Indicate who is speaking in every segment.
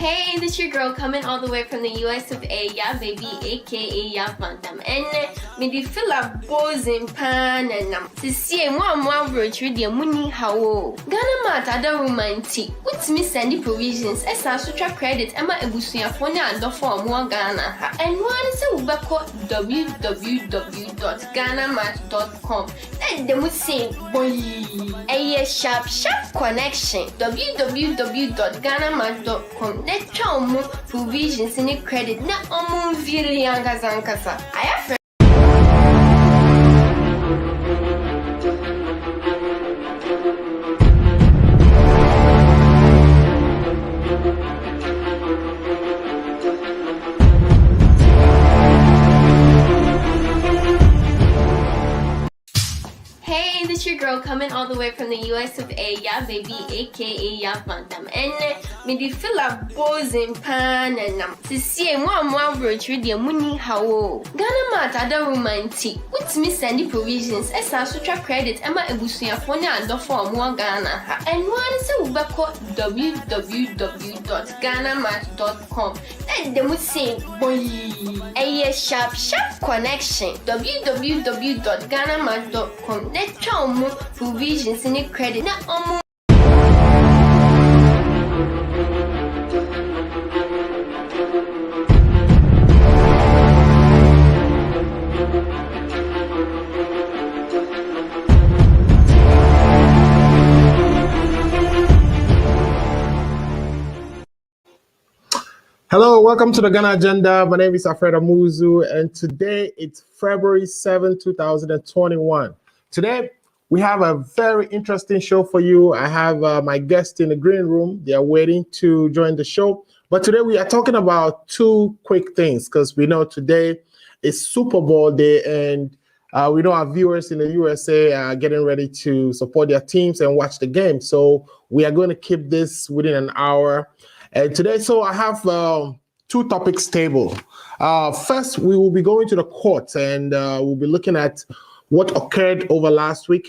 Speaker 1: Hey, this your girl coming all the way from the US of A, yeah baby, aka Ya Bantam. And me di fill up bows in pan and to see one roach with your money how Ghana mat other romantic. What's me sending provisions as I sutra credit Emma Ebusuya for and the form one Ghana. And one is a ubako www.ghanamat.com. And them would say boy a sharp connection www.ghanamat.com. Let's try more provisions in the credit. Na really ankasa. I have. Hey, this your girl coming all the way from the US of A, yeah baby, aka Ya Bantam. And me di fill up bows in pan and to see one roach with your money how Ghana mat other romantic. What's me sending provisions as I sutra credit Emma Ebusuya for and the form one Ghana. And one is a ubako www.ghanamat.com. And them would say boy a sharp connection www.ghanamat.com. Let's try more provisions in the credit. Na
Speaker 2: Hello, welcome to the Ghana Agenda. My name is Alfred Amuzu, and today it's February 7, 2021. Today, we have a very interesting show for you. I have my guests in the green room. They are waiting to join the show. But today, we are talking about two quick things because we know today is Super Bowl day, and we know our viewers in the USA are getting ready to support their teams and watch the game. So we are going to keep this within an hour. And today, so I have two topics table. First, we will be going to the court and we'll be looking at what occurred over last week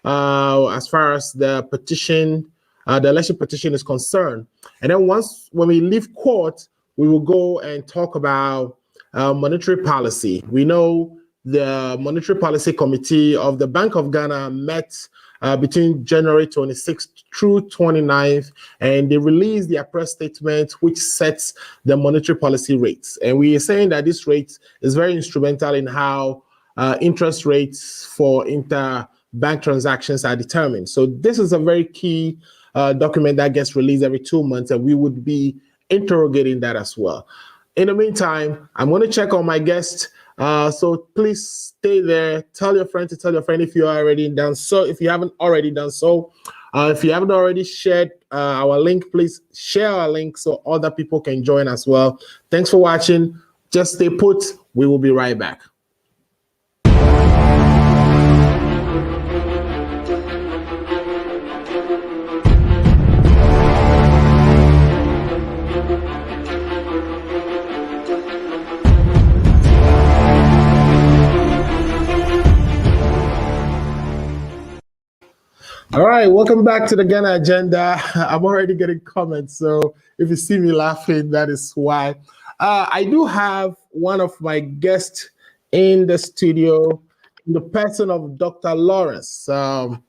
Speaker 2: as far as the petition, the election petition is concerned. And then when we leave court, we will go and talk about monetary policy. We know the Monetary Policy Committee of the Bank of Ghana met between January 26th through 29th, and they released their press statement, which sets the monetary policy rates. And we are saying that this rate is very instrumental in how interest rates for interbank transactions are determined. So this is a very key document that gets released every 2 months, and we would be interrogating that as well. In the meantime, I'm going to check on my guest. So please stay there. Tell your friend to tell your friend if you are already done so. If you haven't already done so, if you haven't already shared our link, please share our link so other people can join as well. Thanks for watching. Just stay put. We will be right back. All right, welcome back to the Ghana Agenda. I'm already getting comments, so if you see me laughing, that is why. I do have one of my guests in the studio, in the person of Dr. Lawrence. And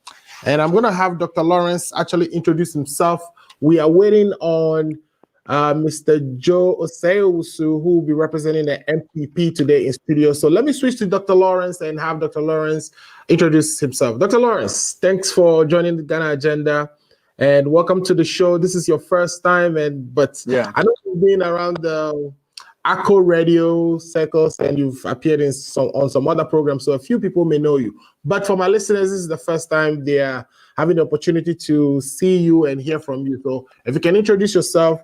Speaker 2: I'm going to have Dr. Lawrence actually introduce himself. We are waiting on Mr. Joe Oseiusu, who will be representing the MPP today in studio. So let me switch to Dr. Lawrence and have Dr. Lawrence introduce himself. Dr. Lawrence, thanks for joining the Ghana Agenda and welcome to the show. This is your first time, but I know you've been around the ACO radio circles and you've appeared on some other programs, so a few people may know you. But for my listeners, this is the first time they are having the opportunity to see you and hear from you. So if you can introduce yourself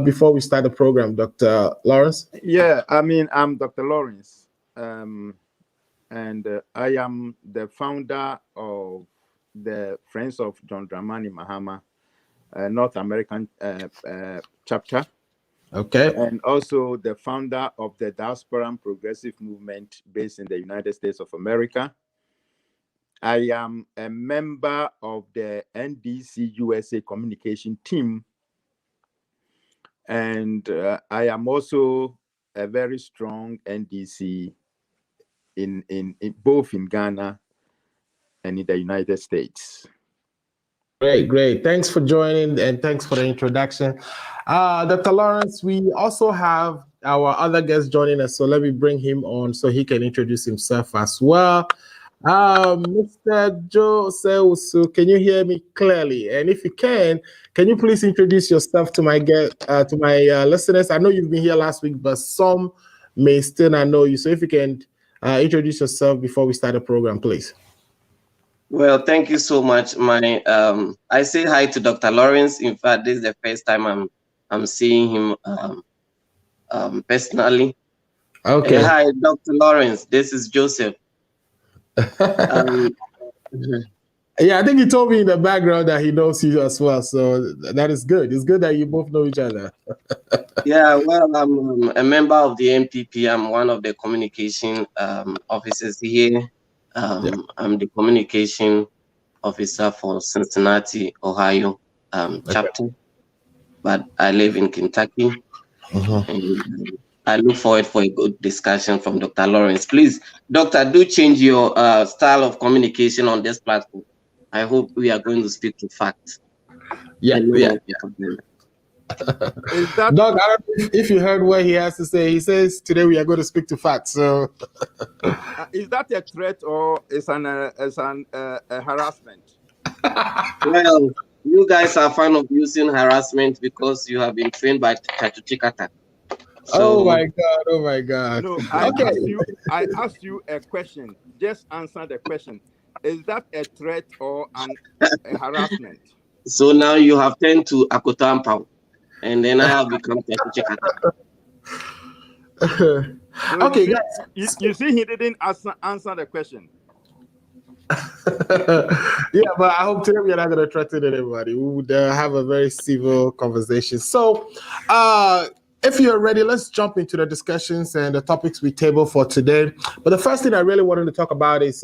Speaker 2: before we start the program, Dr. Lawrence.
Speaker 3: Yeah, I mean, I'm Dr. Lawrence, and I am the founder of the Friends of John Dramani Mahama North American chapter.
Speaker 2: Okay.
Speaker 3: And also the founder of the Diaspora Progressive Movement based in the United States of America. I am a member of the NDC USA communication team And I am also a very strong NDC in both in Ghana and in the United States.
Speaker 2: Great. Thanks for joining and thanks for the introduction. Dr. Lawrence, we also have our other guest joining us, so let me bring him on so he can introduce himself as well. Mr. Joe Seusu, can you hear me clearly? And if you can you please introduce yourself to my listeners? I know you've been here last week, but some may still not know you. So if you can introduce yourself before we start the program, please.
Speaker 4: Well, thank you so much. I say hi to Dr. Lawrence. In fact, this is the first time I'm seeing him personally.
Speaker 2: Okay.
Speaker 4: Hi, Dr. Lawrence. This is Joseph.
Speaker 2: Yeah, I think he told me in the background that he knows you as well. So that is good. It's good that you both know each other.
Speaker 4: Yeah, well, I'm a member of the MPP. I'm one of the communication officers here. I'm the communication officer for Cincinnati, Ohio chapter, but I live in Kentucky. And I look forward for a good discussion from Dr. Lawrence. Please, Doctor, do change your style of communication on this platform. I hope we are going to speak to facts.
Speaker 2: Yeah.
Speaker 3: Is that
Speaker 2: Doc, I don't know if you heard what he has to say. He says today we are going to speak to facts. So,
Speaker 3: is that a threat or is an harassment?
Speaker 4: Well, you guys are fan of using harassment because you have been trained by Chatuchikata.
Speaker 2: So, oh my God.
Speaker 3: No, I asked you a question. Just answer the question. Is that a threat or a harassment?
Speaker 4: So now you have turned to Akotampao, and then I have become Chatuchikata.
Speaker 3: So okay, you see, he didn't answer the question.
Speaker 2: Yeah, but I hope today we're not going to threaten anybody. We would have a very civil conversation. So, if you're ready, let's jump into the discussions and the topics we table for today. But the first thing I really wanted to talk about is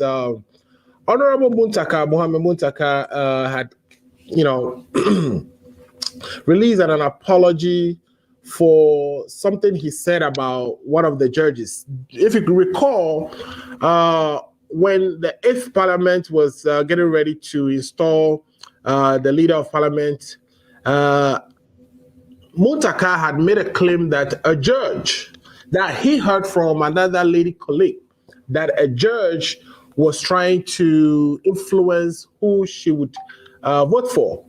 Speaker 2: Honorable Mohamed Muntaka, had, released an apology for something he said about one of the judges. If you recall, when the 8th Parliament was getting ready to install the leader of Parliament, Muntaka had made a claim that a judge that he heard from another lady colleague, that a judge was trying to influence who she would vote for.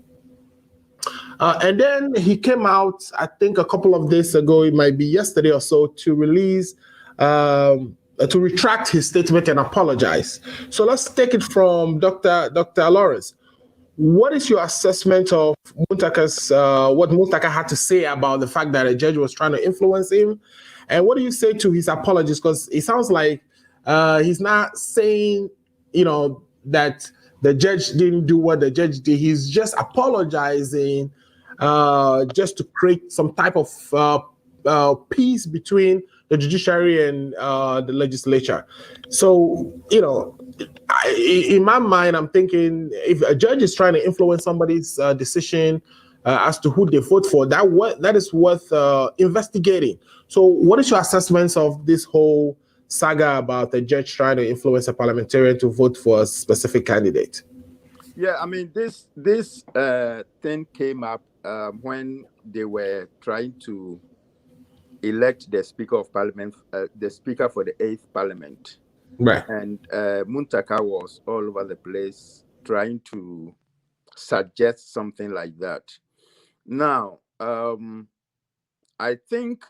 Speaker 2: And then he came out, I think a couple of days ago, it might be yesterday or so, to release, to retract his statement and apologize. So let's take it from Dr. Lawrence. What is your assessment of Muntaka's, what Muntaka had to say about the fact that a judge was trying to influence him? And what do you say to his apologies? Because it sounds like he's not saying, that the judge didn't do what the judge did. He's just apologizing just to create some type of peace between the judiciary and the legislature. So, in my mind, I'm thinking if a judge is trying to influence somebody's decision as to who they vote for, that is worth investigating. So what is your assessment of this whole saga about the judge trying to influence a parliamentarian to vote for a specific candidate?
Speaker 3: Yeah, I mean, this thing came up when they were trying to elect the Speaker of Parliament, the Speaker for the 8th Parliament.
Speaker 2: Right.
Speaker 3: And Muntaka was all over the place trying to suggest something like that. Now, I think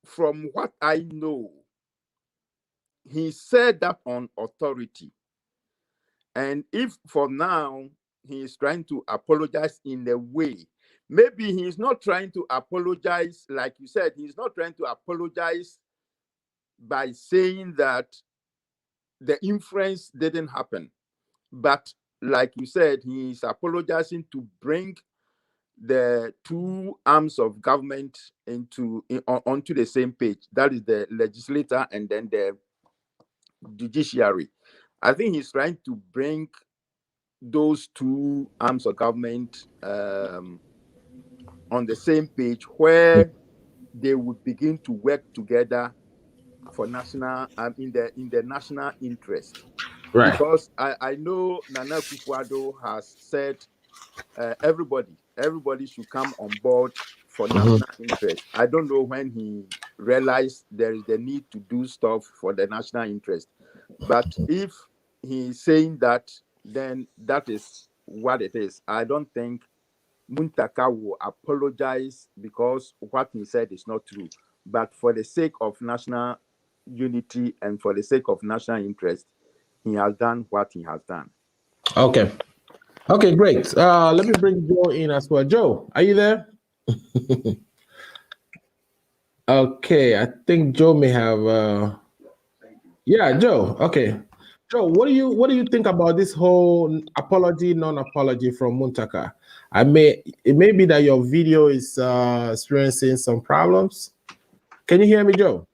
Speaker 3: from what I know, he said that on authority. And if for now he is trying to apologize in a way, maybe he's not trying to apologize, like you said, he's not trying to apologize by saying that the inference didn't happen. But like you said, he's apologizing to bring the two arms of government onto the same page. That is the legislature and then the judiciary. I think he's trying to bring those two arms of government on the same page where they would begin to work together for national in the national interest.
Speaker 2: Right.
Speaker 3: Because I know Nana Akufo-Addo has said everybody should come on board for national interest. I don't know when he realized there is the need to do stuff for the national interest. But if he's saying that, then that is what it is. I don't think Muntaka will apologize because what he said is not true. But for the sake of national unity and for the sake of national interest, he has done what he has done.
Speaker 2: Okay. Okay, great. Let me bring Joe in as well. Joe, are you there? Okay, I think Joe may have. Yeah, Joe. Okay, Joe, what do you think about this whole apology, non-apology from Muntaka? It may be that your video is experiencing some problems. Can you hear me, Joe?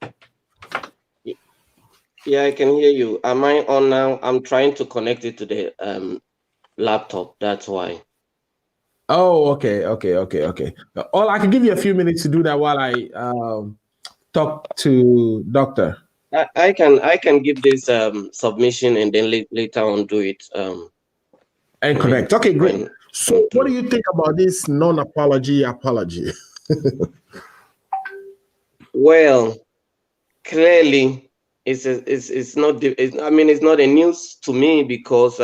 Speaker 4: Yeah, I can hear you. Am I on now? I'm trying to connect it to the laptop. That's why.
Speaker 2: Oh, okay. All I can give you a few minutes to do that while I talk to Doctor.
Speaker 4: I can give this submission and then later on do it.
Speaker 2: And correct. Okay, great. So, what do you think about this non-apology apology?
Speaker 4: Well, clearly, it's not. I mean, it's not a news to me because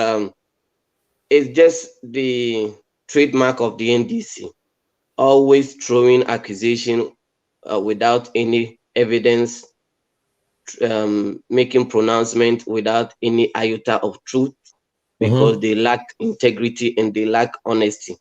Speaker 4: it's just the trademark of the NDC, always throwing accusation without any evidence, making pronouncement without any iota of truth, because they lack integrity and they lack honesty.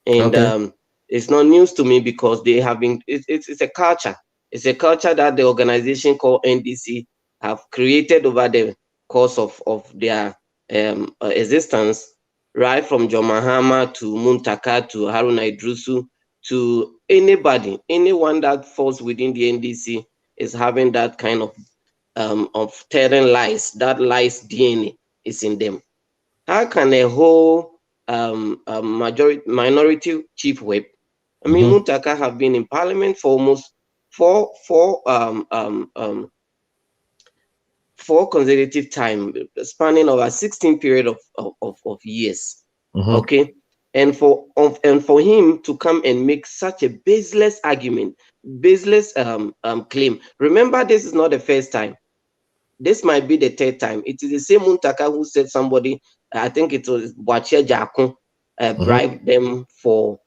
Speaker 4: And it's not news to me because they have been. It's a culture. It's a culture that the organization called NDC have created over the course of their existence, right from John Mahama to Muntaka to Haruna Idrusu to anybody, anyone that falls within the NDC is having that kind of telling lies. That lies DNA is in them. How can a whole minority chief whip, I mean, Muntaka have been in parliament for almost four consecutive time, spanning over 16 period of years. Okay, and for him to come and make such a baseless argument, baseless claim. Remember, this is not the first time. This might be the third time. It is the same Muntaka who said somebody, I think it was Boachie Jakun, bribed them for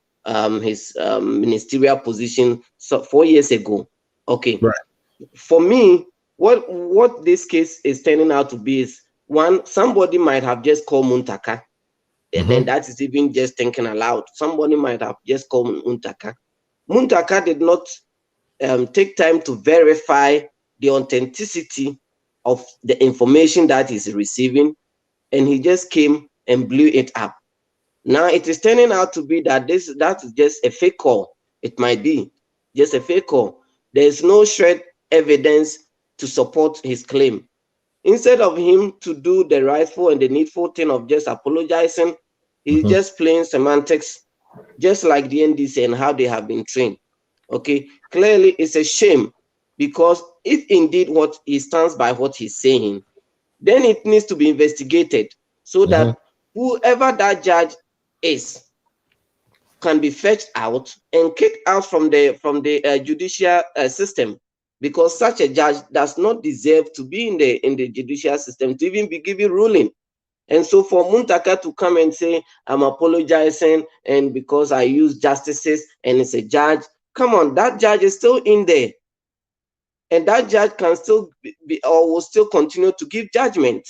Speaker 4: his ministerial position 4 years ago. Okay. Right. For me, what this case is turning out to be is, one, somebody might have just called Muntaka, and then that is even just thinking aloud. Somebody might have just called Muntaka. Muntaka did not take time to verify the authenticity of the information that he's receiving, and he just came and blew it up. Now it is turning out to be that that is just a fake call. It might be just a fake call. There is no shred evidence to support his claim. Instead of him to do the rightful and the needful thing of just apologizing, he's just playing semantics, just like the NDC and how they have been trained. Okay, clearly it's a shame, because if indeed what he stands by what he's saying, then it needs to be investigated so that whoever that judge is can be fetched out and kicked out from the judicial system, because such a judge does not deserve to be in the judicial system to even be given ruling. And so for Muntaka to come and say, I'm apologizing, and because I use justices and it's a judge, come on, that judge is still in there. And that judge can still be or will still continue to give judgment.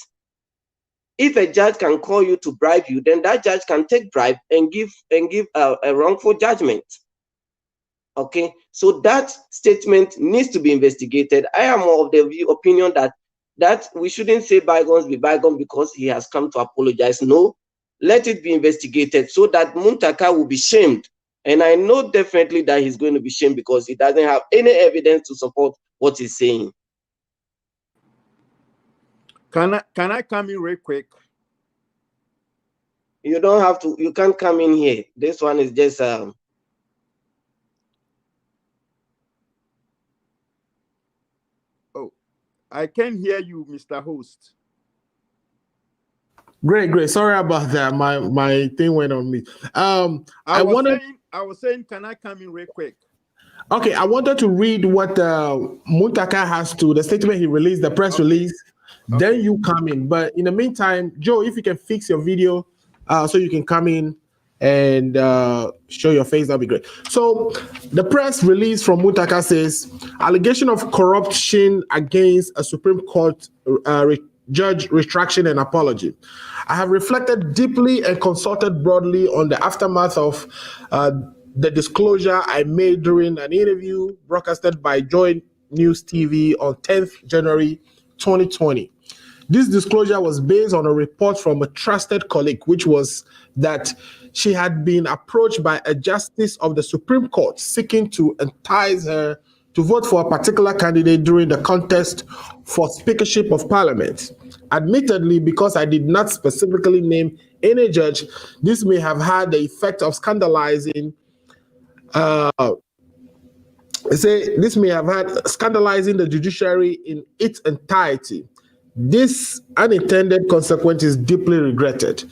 Speaker 4: If a judge can call you to bribe you, then that judge can take bribe and give a wrongful judgment. Okay, so that statement needs to be investigated. I am of the opinion that we shouldn't say bygones be bygones because he has come to apologize. No, let it be investigated so that Muntaka will be shamed. And I know definitely that he's going to be shamed because he doesn't have any evidence to support what he's saying.
Speaker 3: Can I come in real quick?
Speaker 4: You don't have to. You can't come in here. This one is just
Speaker 3: I can hear you, Mr. Host.
Speaker 2: Great. Sorry about that. My thing went on me.
Speaker 3: I was saying, can I come in real quick?
Speaker 2: Okay, I wanted to read what Muntaka has to the statement he released, the press release. Then you come in. But in the meantime, Joe, if you can fix your video so you can come in and show your face, that'd be great. So the press release from Muntaka says allegation of corruption against a Supreme Court judge retraction and apology. I have reflected deeply and consulted broadly on the aftermath of the disclosure I made during an interview broadcasted by Joy News TV on 10th January 2020. This disclosure was based on a report from a trusted colleague, which was that she had been approached by a justice of the Supreme Court seeking to entice her to vote for a particular candidate during the contest for Speakership of Parliament. Admittedly, because I did not specifically name any judge, this may have had the effect of scandalizing the judiciary in its entirety. This unintended consequence is deeply regretted.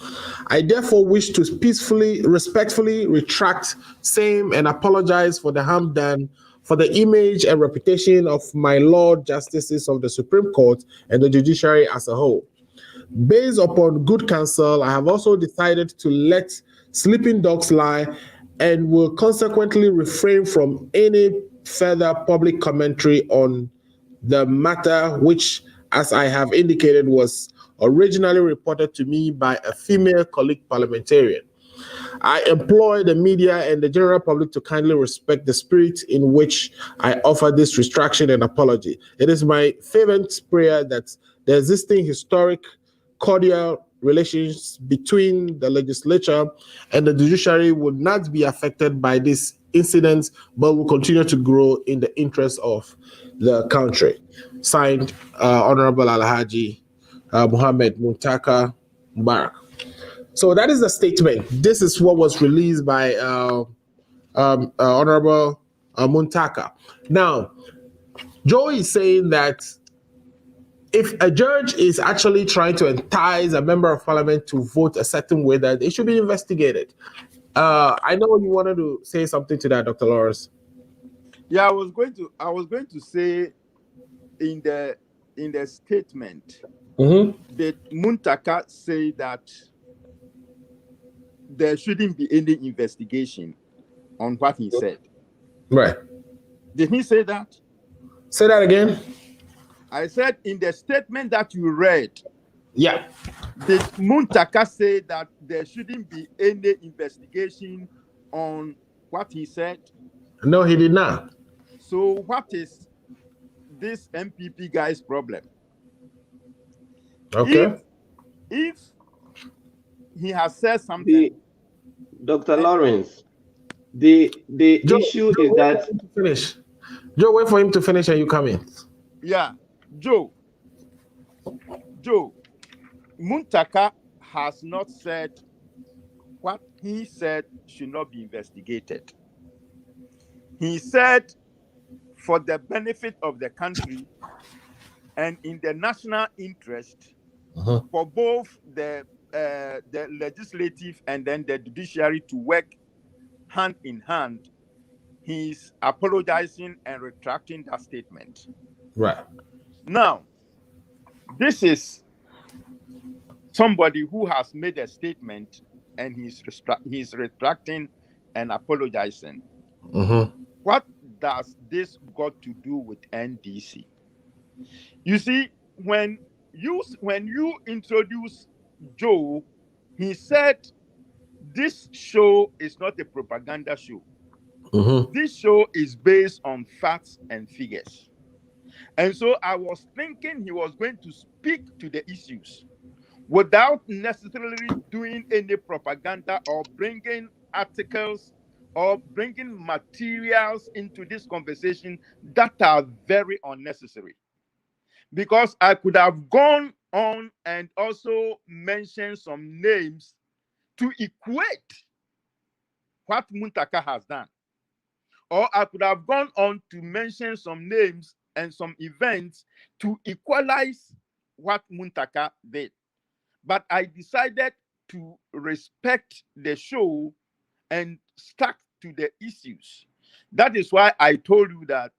Speaker 2: I therefore wish to peacefully, respectfully retract same and apologize for the harm done for the image and reputation of my Lord Justices of the Supreme Court and the judiciary as a whole. Based upon good counsel, I have also decided to let sleeping dogs lie and will consequently refrain from any further public commentary on the matter, which, as I have indicated, was originally reported to me by a female colleague parliamentarian. I implore the media and the general public to kindly respect the spirit in which I offer this retraction and apology. It is my fervent prayer that the existing historic cordial relations between the legislature and the judiciary will not be affected by this incident, but will continue to grow in the interest of the country. Signed, Honorable Alhaji Muhammad Muntaka Mubarak. So that is the statement. This is what was released by Honorable Muntaka. Now, Joe is saying that if a judge is actually trying to entice a member of parliament to vote a certain way, that it should be investigated. I know you wanted to say something to that, Dr. Lawrence.
Speaker 3: Yeah, I was going to say in the statement that Muntaka say that there shouldn't be any investigation on what he said.
Speaker 2: Right.
Speaker 3: Did he say that?
Speaker 2: Say that again.
Speaker 3: I said in the statement that you read.
Speaker 2: Yeah.
Speaker 3: Did Muntaka say that there shouldn't be any investigation on what he said?
Speaker 2: No, he did not.
Speaker 3: So what is this MPP guy's problem?
Speaker 2: Okay.
Speaker 3: If he has said something,
Speaker 4: Dr. Lawrence, the
Speaker 2: Joe,
Speaker 4: issue
Speaker 2: Joe,
Speaker 4: is that
Speaker 2: finish. Joe, wait for him to finish and you come in.
Speaker 3: Yeah, Joe, Muntaka has not said what he said should not be investigated. He said for the benefit of the country and in the national interest for both the legislative and then the judiciary to work hand in hand, he's apologizing and retracting that statement.
Speaker 2: Right.
Speaker 3: Now, this is somebody who has made a statement and he's retracting and apologizing. What does this got to do with NDC? You see, when you introduce Joe, he said this show is not a propaganda show. This show is based on facts and figures. And so I was thinking he was going to speak to the issues without necessarily doing any propaganda or bringing articles or bringing materials into this conversation that are very unnecessary. Because I could have gone on and also mentioned some names to equate what Muntaka has done. Or I could have gone on to mention some names and some events to equalize what Muntaka did. But I decided to respect the show and stuck to the issues. That is why I told you that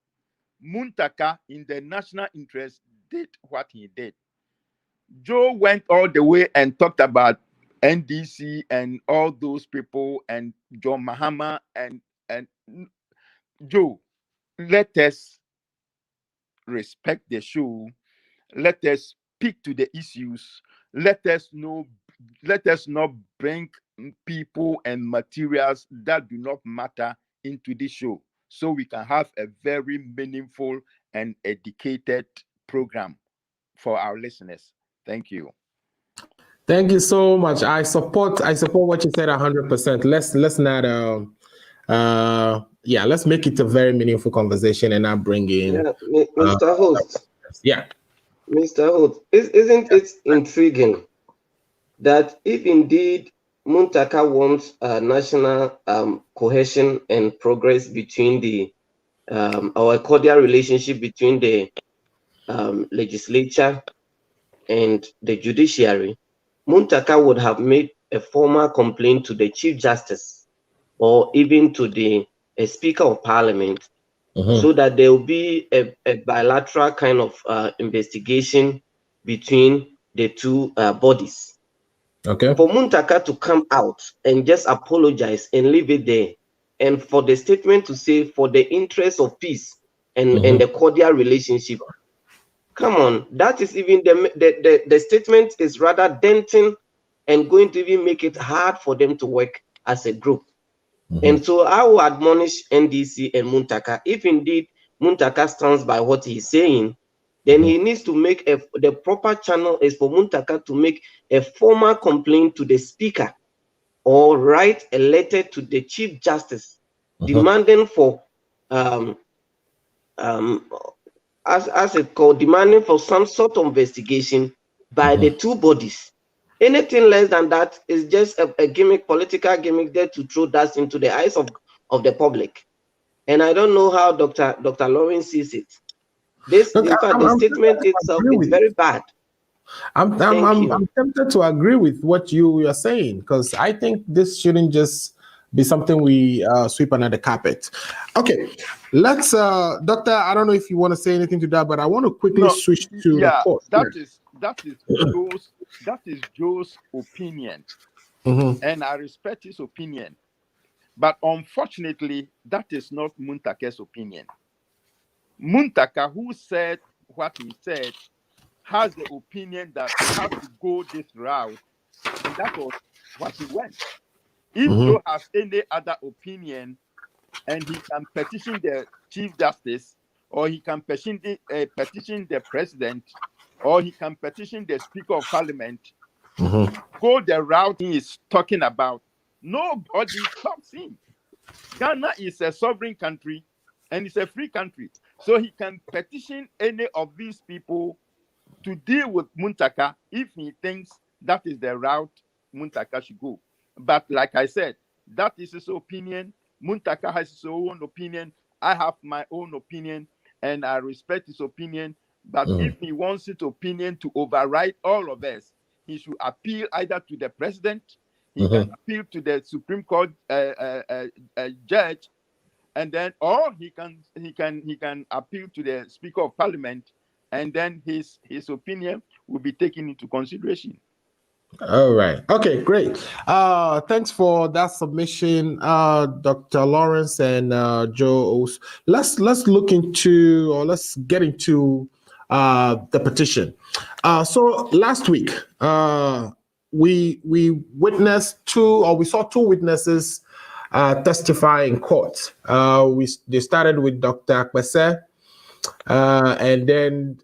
Speaker 3: Muntaka, in the national interest, did what he did. Joe went all the way and talked about NDC and all those people and John Mahama and Joe. Let us respect the show. Let us speak to the issues. Let us not bring people and materials that do not matter into this show, so we can have a very meaningful and educated program for our listeners. Thank you.
Speaker 2: Thank you so much. I support what you said 100%. Let's not let's make it a very meaningful conversation and not bring in
Speaker 4: Mr. Host.
Speaker 2: Yeah.
Speaker 4: Mr. Holt, isn't it intriguing that if indeed Muntaka wants national cohesion and progress between our cordial relationship between the legislature and the judiciary, Muntaka would have made a formal complaint to the Chief Justice or even to the Speaker of Parliament, so that there will be a bilateral kind of investigation between the two bodies.
Speaker 2: Okay.
Speaker 4: For Muntaka to come out and just apologize and leave it there, and for the statement to say for the interest of peace and the cordial relationship, come on, that is even the statement is rather denting and going to even make it hard for them to work as a group. And so I will admonish NDC and Muntaka, if indeed Muntaka stands by what he's saying, then he needs to make the proper channel is for Muntaka to make a formal complaint to the Speaker or write a letter to the Chief Justice demanding for as it called, demanding for some sort of investigation by the two bodies. Anything less than that is just a gimmick, political gimmick there to throw dust into the eyes of the public. And I don't know how Dr. Lawrence sees it. This, in fact, the statement itself is very bad.
Speaker 2: I'm tempted to agree with what you are saying, because I think this shouldn't just be something we sweep under the carpet. Okay, let's, Doctor, I don't know if you want to say anything to that, but I want to quickly switch to the court.
Speaker 3: That is Joe's opinion, and I respect his opinion. But unfortunately, that is not Muntaka's opinion. Muntaka, who said what he said, has the opinion that we have to go this route, and that was what he went. If Joe has any other opinion, and he can petition the Chief Justice, or he can petition the President, or he can petition the Speaker of Parliament, go the route he is talking about, nobody stops him. Ghana is a sovereign country, and it's a free country. So he can petition any of these people to deal with Muntaka if he thinks that is the route Muntaka should go. But like I said, that is his opinion. Muntaka has his own opinion. I have my own opinion, and I respect his opinion. But if he wants his opinion to override all of us, he should appeal either to the president, he can appeal to the Supreme Court judge, and then, or he can appeal to the Speaker of Parliament, and then his opinion will be taken into consideration.
Speaker 2: All right. Okay, great. Thanks for that submission, Dr. Lawrence and Joe. Let's look into, or let's get into the petition. So last week, we saw two witnesses testify in court. They started with Dr. Akpese, and then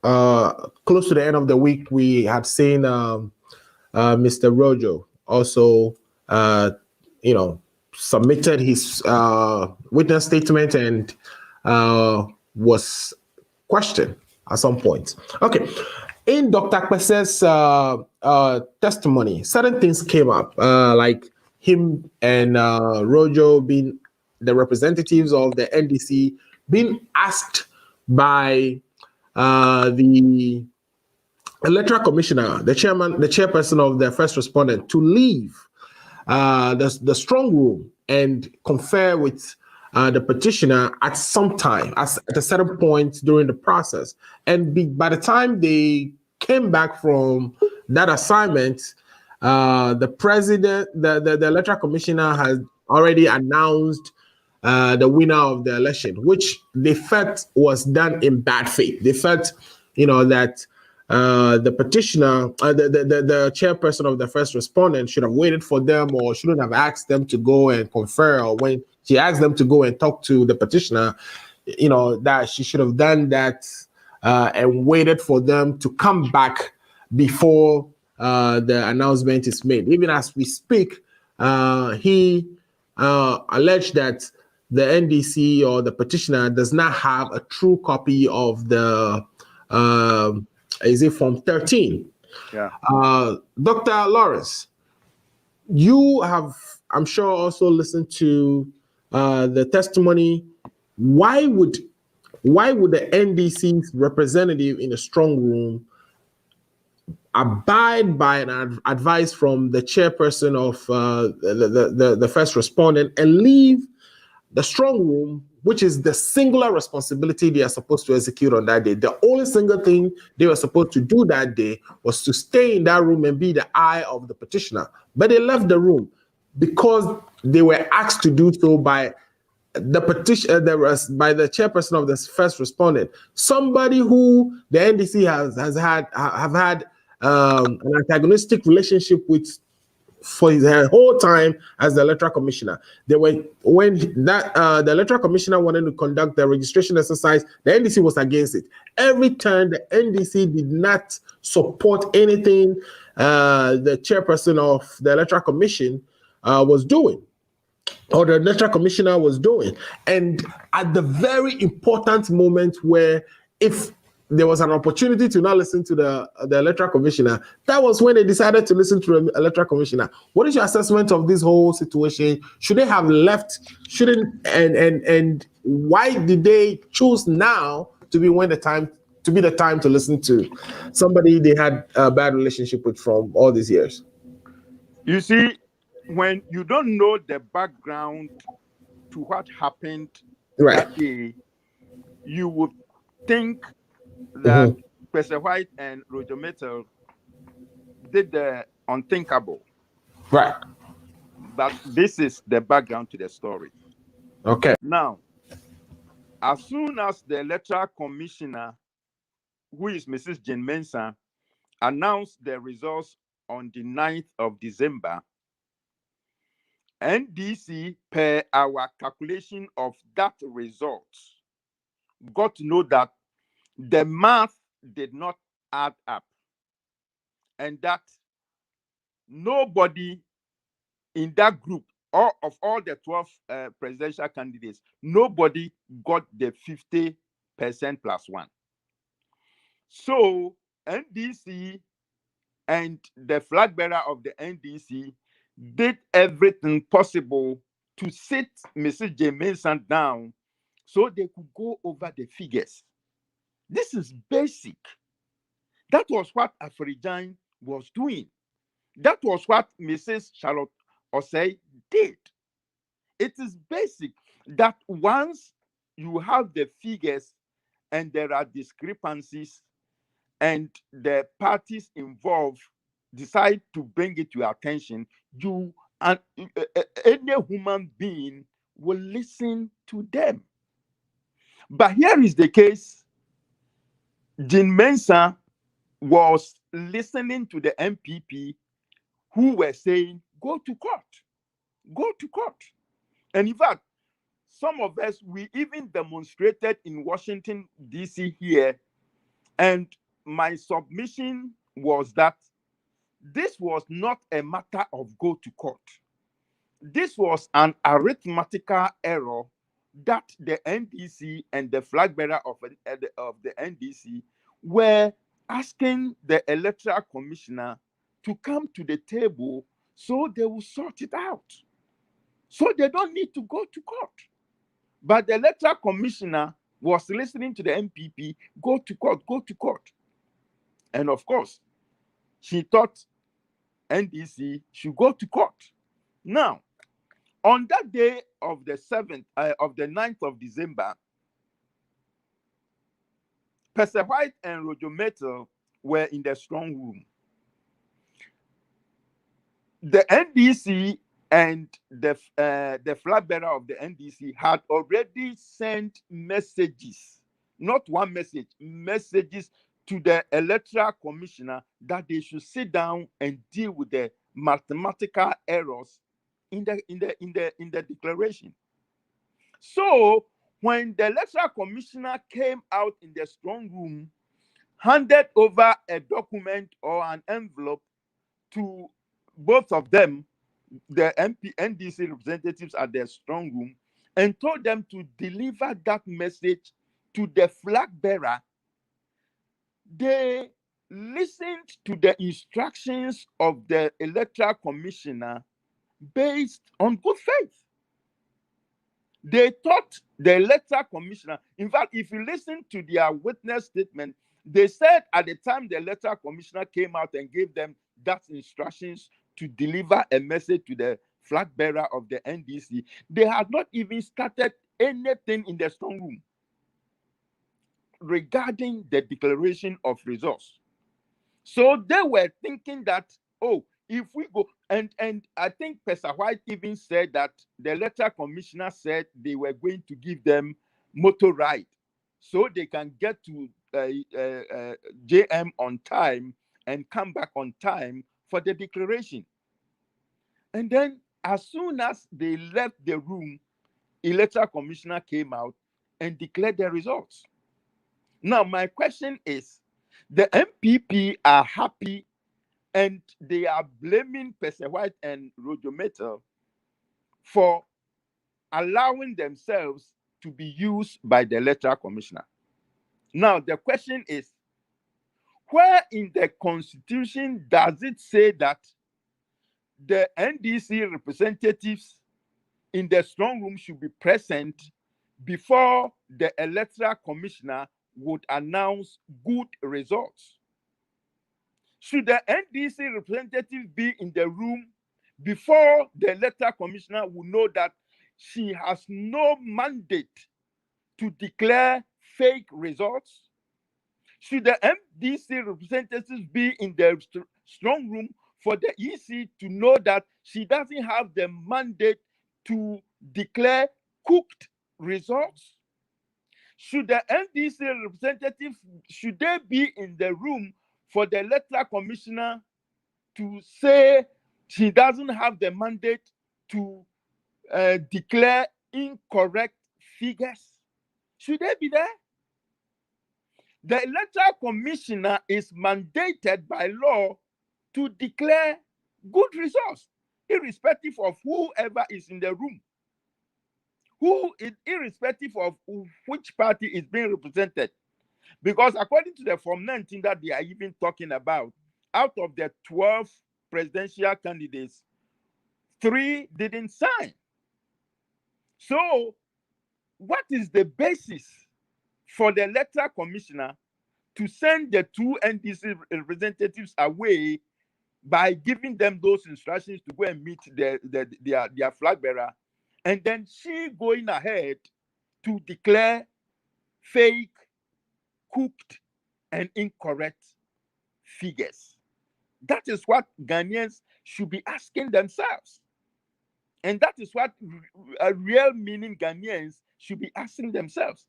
Speaker 2: close to the end of the week, we had seen Mr. Rojo also, submitted his witness statement and was questioned at some point. Okay. In Dr. Akpese's testimony, certain things came up, like him and Rojo being the representatives of the NDC being asked by the electoral commissioner, the chairperson of the first respondent, to leave the strong room and confer with the petitioner at some time, at a certain point during the process. And by the time they came back from that assignment, the president, the electoral commissioner has already announced the winner of the election, which they felt was done in bad faith. They felt, that the petitioner, the chairperson of the first respondent should have waited for them, or shouldn't have asked them to go and confer, or when she asked them to go and talk to the petitioner, that she should have done that and waited for them to come back before the announcement is made. Even as we speak, he alleged that the NDC or the petitioner does not have a true copy of the Form 13.
Speaker 3: Yeah.
Speaker 2: Dr. Lawrence, you have, I'm sure, also listened to the testimony. Why would the NDC's representative in a strong room abide by an advice from the chairperson of the first respondent and leave the strong room, which is the singular responsibility they are supposed to execute on that day? The only single thing they were supposed to do that day was to stay in that room and be the eye of the petitioner. But they left the room because they were asked to do so by the by the chairperson of the first respondent, somebody who the NDC have had an antagonistic relationship with for his whole time as the electoral commissioner. When the electoral commissioner wanted to conduct the registration exercise, the NDC was against it. Every turn, the NDC did not support anything the chairperson of the electoral commission was doing, or the electoral commissioner was doing. And at the very important moment where, if there was an opportunity to not listen to the electoral commissioner, that was when they decided to listen to the electoral commissioner. What is your assessment of this whole situation? Should they have left? And why did they choose now to be the time to listen to somebody they had a bad relationship with from all these years?
Speaker 3: You see, when you don't know the background to what happened that day, you would think that Professor White and Roger Mitchell did the unthinkable.
Speaker 2: Right.
Speaker 3: But this is the background to the story.
Speaker 2: Okay.
Speaker 3: Now, as soon as the electoral commissioner, who is Mrs. Jane Mensah, announced the results on the 9th of December, NDC, per our calculation of that result, got to know that the math did not add up, and that nobody in that group, or of all the 12 presidential candidates, nobody got the 50% plus one. So NDC and the flag bearer of the NDC did everything possible to sit Mrs. Jane Mensah down so they could go over the figures. This is basic. That was what Afridjan was doing. That was what Mrs. Charlotte Osei did. It is basic that once you have the figures and there are discrepancies and the parties involved decide to bring it to your attention, you and any human being will listen to them. But here is the case. Jane Mensah was listening to the MPP who were saying, go to court, go to court. And in fact, some of us, we even demonstrated in Washington, D.C. here, and my submission was that this was not a matter of go to court. This was an arithmetical error that the NDC and the flag bearer of the NDC were asking the electoral commissioner to come to the table so they will sort it out. So they don't need to go to court. But the electoral commissioner was listening to the MPP, go to court, go to court. And of course, she thought NDC should go to court. Now, on that day of the 9th of December, Pastor White and Roger Metal were in the strong room. The NDC and the flag bearer of the NDC had already sent messages, not one message, messages to the electoral commissioner that they should sit down and deal with the mathematical errors in the declaration. So when the electoral commissioner came out in the strong room, handed over a document or an envelope to both of them, the NDC representatives at their strong room, and told them to deliver that message to the flag bearer, they listened to the instructions of the electoral commissioner based on good faith. They thought the electoral commissioner, in fact, if you listen to their witness statement, they said at the time the electoral commissioner came out and gave them that instructions to deliver a message to the flag bearer of the NDC, they had not even started anything in the strong room regarding the declaration of results. So they were thinking that, oh, if we go, and I think Pastor White even said that the electoral commissioner said they were going to give them motor ride so they can get to JM on time and come back on time for the declaration. And then as soon as they left the room, electoral commissioner came out and declared the results. Now, my question is, the MPP are happy and they are blaming Pastor White and Roger Metal for allowing themselves to be used by the electoral commissioner. Now, the question is, where in the Constitution does it say that the NDC representatives in the strong room should be present before the electoral commissioner would announce good results? Should the NDC representative be in the room before the electoral commissioner will know that she has no mandate to declare fake results? Should the NDC representatives be in the strong room for the EC to know that she doesn't have the mandate to declare cooked results? Should the NDC representative, should they be in the room for the electoral commissioner to say she doesn't have the mandate to declare incorrect figures? Should they be there? The electoral commissioner is mandated by law to declare good results, irrespective of whoever is in the room, irrespective of which party is being represented. Because according to the Form 19 that they are even talking about, out of the 12 presidential candidates, 3 didn't sign. So what is the basis for the electoral commissioner to send the 2 NDC representatives away by giving them those instructions to go and meet their flag bearer, and then she going ahead to declare fake, cooked, and incorrect figures? That is what Ghanaians should be asking themselves. And that is what real meaning Ghanaians should be asking themselves.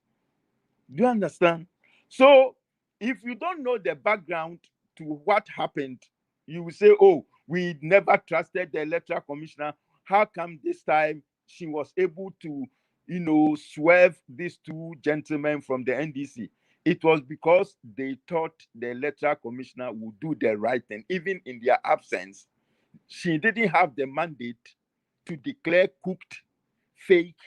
Speaker 3: Do you understand? So if you don't know the background to what happened, you will say, oh, we never trusted the electoral commissioner. How come this time she was able to, swerve these 2 gentlemen from the NDC? It was because they thought the electoral commissioner would do the right thing. Even in their absence, she didn't have the mandate to declare cooked, fake,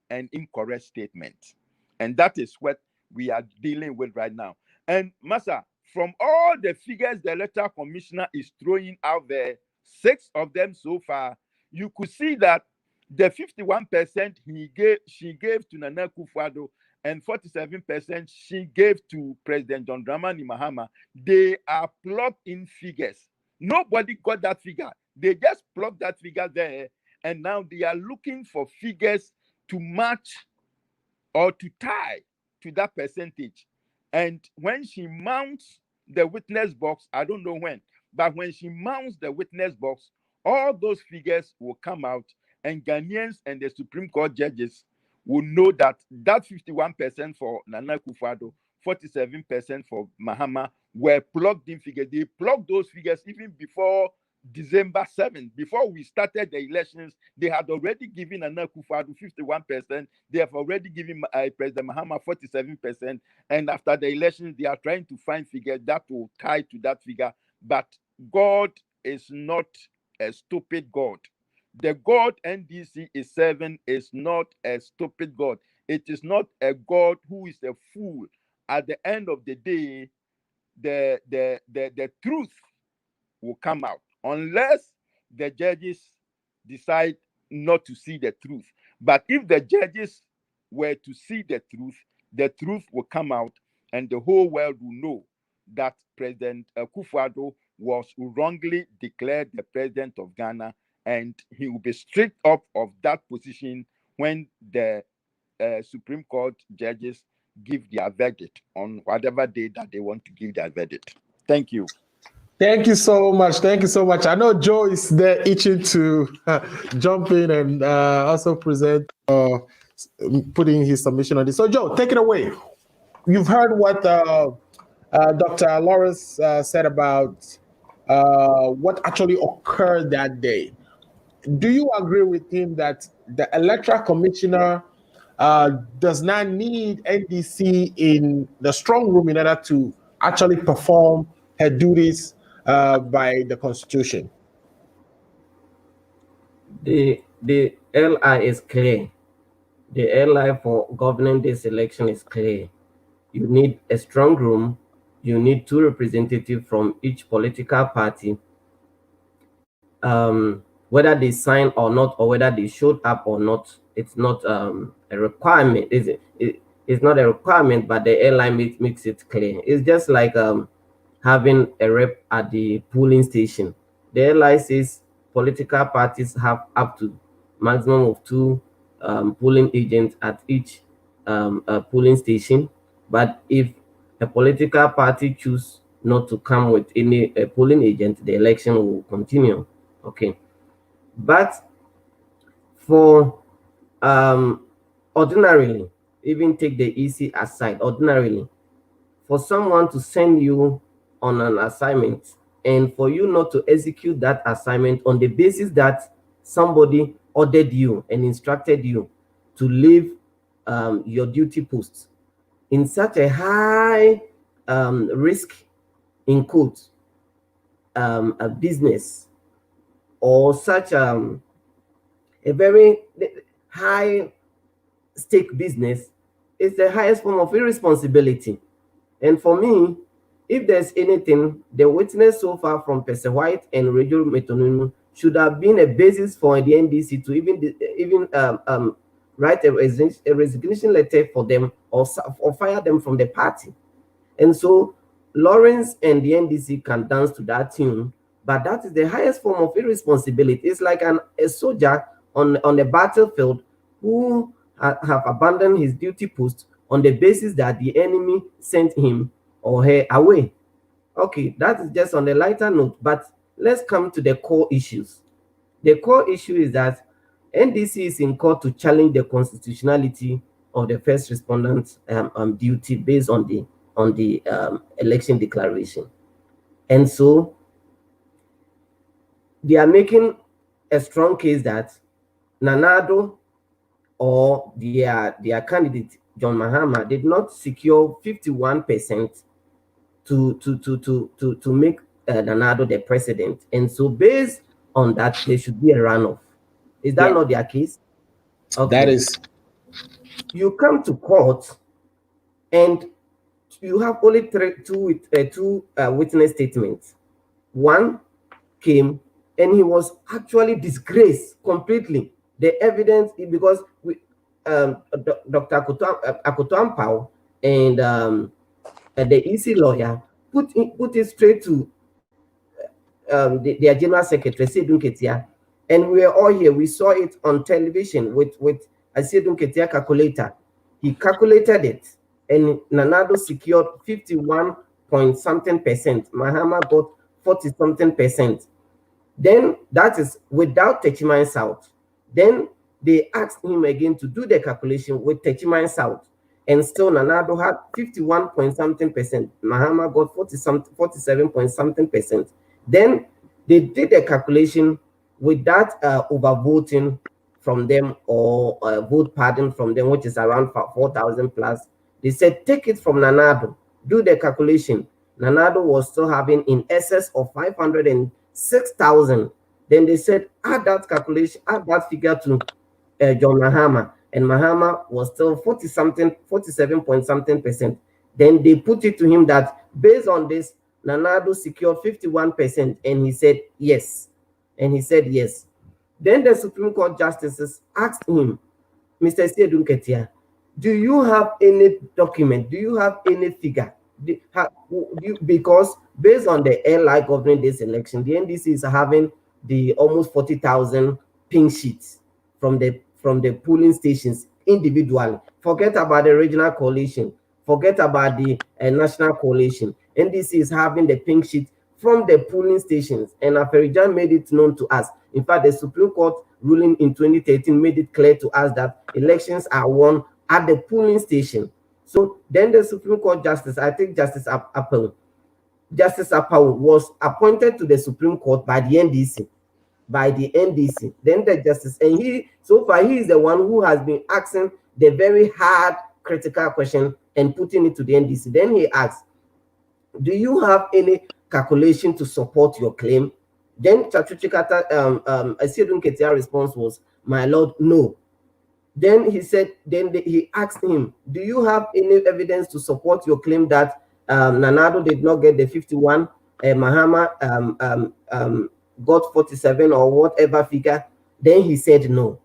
Speaker 3: and incorrect statements. And that is what we are dealing with right now. And Massa, from all the figures the electoral commissioner is throwing out there, 6 of them so far, you could see that the 51% she gave to Nana Akufo-Addo and 47% she gave to President John Dramani Mahama. They are plugged in figures. Nobody got that figure. They just plugged that figure there, and now they are looking for figures to match or to tie to that percentage. And when she mounts the witness box, I don't know when, but when she mounts the witness box, all those figures will come out, and Ghanaians and the Supreme Court judges will know that 51% for Nana Akufo-Addo, 47% for Mahama were plugged in figures. They plugged those figures even before December 7th. Before we started the elections, they had already given Nana Akufo-Addo 51%. They have already given President Mahama 47%. And after the elections, they are trying to find figures that will tie to that figure. But God is not a stupid God. The God NDC is serving is not a stupid God. It is not a God who is a fool. At the end of the day, the truth will come out unless the judges decide not to see the truth. But if the judges were to see the truth will come out, and the whole world will know that President Akufo-Addo was wrongly declared the president of Ghana, and he will be stripped up of that position when the Supreme Court judges give their verdict on whatever day that they want to give their verdict. Thank you.
Speaker 2: Thank you so much. Thank you so much. I know Joe is there itching to jump in and also present putting his submission on this. So Joe, take it away. You've heard what Dr. Lawrence said about what actually occurred that day. Do you agree with him that the electoral commissioner does not need NDC in the strong room in order to actually perform her duties by the Constitution?
Speaker 4: The LI is clear. The LI for governing this election is clear. You need a strong room. You need 2 representatives from each political party. Whether they sign or not, or whether they showed up or not, it's not a requirement. It's not a requirement, but the airline makes it clear. It's just like having a rep at the polling station. The airline says political parties have up to maximum of 2 polling agents at each polling station. But if a political party choose not to come with any polling agent, the election will continue. Okay. But for ordinarily, even take the EC aside, ordinarily, for someone to send you on an assignment and for you not to execute that assignment on the basis that somebody ordered you and instructed you to leave your duty post in such a high risk, in quotes, a business, or such a very high stake business, is the highest form of irresponsibility. And for me, if there's anything, the witness so far from Pese White and Rachel Metonunu should have been a basis for the NDC to even write a resignation letter for them, or fire them from the party. And so Lawrence and the NDC can dance to that tune, but that is the highest form of irresponsibility. It's like a soldier on the battlefield who have abandoned his duty post on the basis that the enemy sent him or her away. Okay, that is just on the lighter note, but let's come to the core issues. The core issue is that NDC is in court to challenge the constitutionality of the first respondent duty based on the election declaration. And so they are making a strong case that Nana-Addo or their candidate John Mahama did not secure 51% to make Nana-Addo the president, and so based on that, there should be a runoff. Is that not their case? Okay.
Speaker 2: That is.
Speaker 4: You come to court, and you have only two witness statements. One came, and he was actually disgraced completely. The evidence, because
Speaker 5: Dr. Akoto and the EC lawyer put it straight to their general secretary, Sedun Ketia, and we were all here. We saw it on television with Sedun Ketia calculator. He calculated it, and Nanado secured 51 point something percent. Mahama got 40 something percent. Then that is without Techiman South. Then they asked him again to do the calculation with Techiman South, and still Nanado had 51 point something percent. Mahama got 47 point something percent. Then they did the calculation without overvoting from them or vote pardon from them, which is around 4,000 plus. They said, take it from Nanado, do the calculation. Nanado was still having in excess of 506,000. Then they said, add that calculation, add that figure to John Mahama, and Mahama was still 47 point something percent. Then they put it to him that based on this, Nanado secured 51%, and he said yes. And he said yes. Then the Supreme Court justices asked him, Mr. Sedun Ketia, do you have any document? Do you have any figure? Because based on the airline governing this election, the NDC is having the almost 40,000 pink sheets from the polling stations individually. Forget about the regional coalition. Forget about the national coalition. NDC is having the pink sheet from the polling stations, and Aferijan made it known to us. In fact, the Supreme Court ruling in 2013 made it clear to us that elections are won at the polling station. So then the Supreme Court Justice, I think Justice Appel was appointed to the Supreme Court by the NDC. Then the justice, and he is the one who has been asking the very hard critical question and putting it to the NDC. Then he asks, do you have any calculation to support your claim? Then Chachuchikata Sedun Ketia response was, my lord, no. Then he said, he asked him, do you have any evidence to support your claim that Nanado did not get the 51, Mahama got 47 or whatever figure? Then he said no.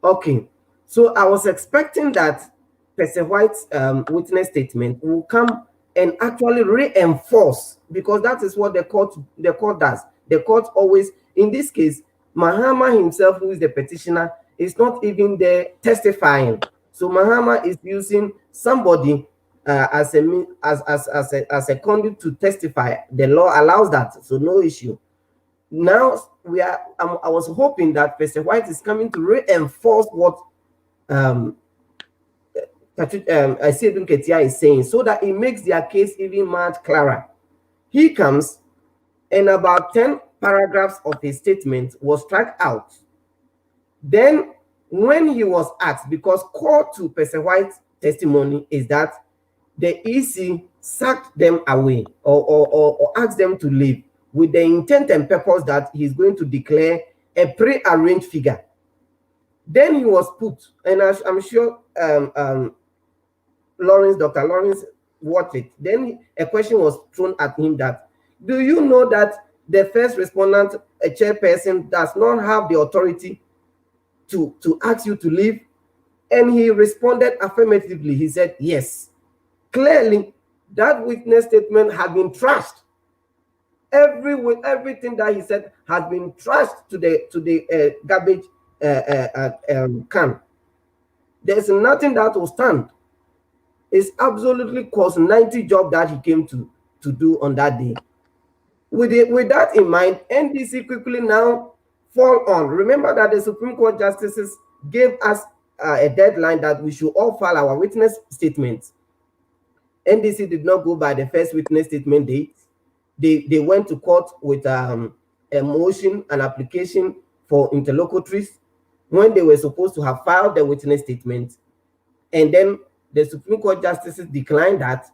Speaker 5: Okay, so I was expecting that Percy White's witness statement will come and actually reinforce, because that is what the court does. The court always, in this case, Mahama himself, who is the petitioner, is not even there testifying. So Mahama is using somebody as a conduit to testify. The law allows that, so no issue. Now I was hoping that Percy White is coming to reinforce what Sedun Ketia is saying, so that it makes their case even much clearer. He comes, and about 10 paragraphs of his statement was struck out. Then when he was asked, because core to Percy White's testimony is that the EC sacked them away or asked them to leave with the intent and purpose that he's going to declare a pre-arranged figure. Then he was put, and I'm sure Dr. Lawrence watched it. Then a question was thrown at him that, do you know that the first respondent, a chairperson, does not have the authority to ask you to leave? And he responded affirmatively. He said, yes. Clearly, that witness statement had been trashed. Everything that he said has been trashed to the garbage can. There's nothing that will stand. It's absolutely cost 90 job that he came to do on that day. With that in mind, NDC quickly now fall on. Remember that the Supreme Court justices gave us a deadline that we should all file our witness statements. NDC did not go by the first witness statement date. They went to court with a motion, an application for interlocutories when they were supposed to have filed the witness statement. And then the Supreme Court justices declined that.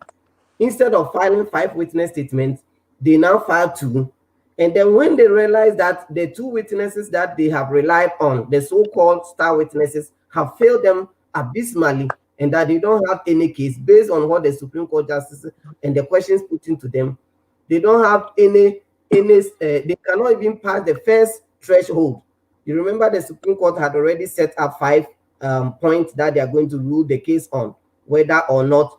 Speaker 5: Instead of filing 5 witness statements, they now filed 2. And then when they realized that the 2 witnesses that they have relied on, the so-called star witnesses, have failed them abysmally, and that they don't have any case based on what the Supreme Court justices and the questions put into them, they don't have any they cannot even pass the first threshold. You remember the Supreme Court had already set up 5 point that they are going to rule the case on, whether or not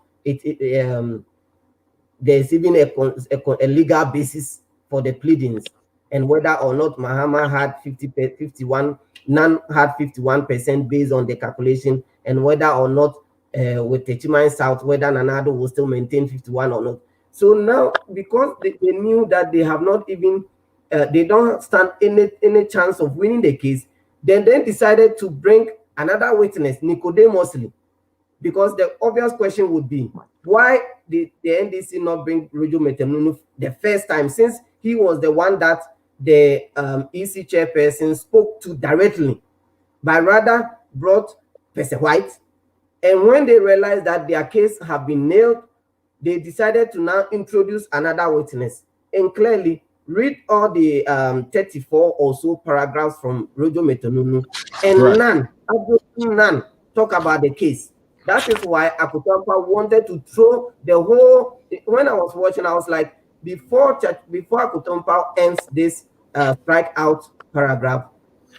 Speaker 5: there's even a legal basis for the pleadings, and whether or not Mahama had 51, none had 51% based on the calculation, and whether or not with Techiman South, whether Nanado will still maintain 51 or not. So now, because they knew that they have not even, they don't stand any chance of winning the case, then they decided to bring another witness, Nicodemusly, because the obvious question would be, why did the NDC not bring Rojo Metenunu the first time, since he was the one that the EC chairperson spoke to directly, but rather brought Professor White? And when they realized that their case had been nailed, they decided to now introduce another witness and clearly read all the 34 or so paragraphs from Rojo Metenunu, and none, absolutely none, talk about the case. That is why Akutampa wanted to throw the whole. When I was watching, I was like, before Akutampa ends this strike out paragraph,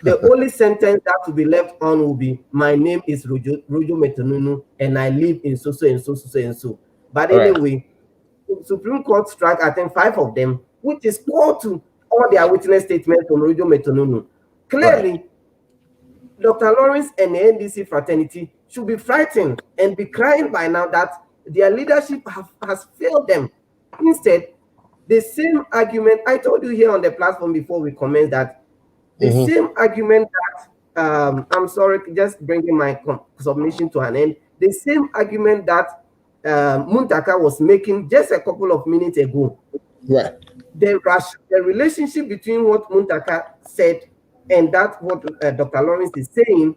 Speaker 5: the only sentence that will be left on will be, my name is Rojo Metenunu and I live in so and so. But anyway, Supreme Court struck, I think, 5 of them, which is core to all their witness statements from Rojo Metenunu. Clearly, Dr. Lawrence and the NDC fraternity should be frightened and be crying by now that their leadership has failed them. Instead, the same argument, I told you here on the platform before we commenced that the same argument that, I'm sorry, just bringing my submission to an end, the same argument that Muntaka was making just a couple of minutes ago.
Speaker 2: Right.
Speaker 5: The relationship between what Muntaka said and that what Dr. Lawrence is saying,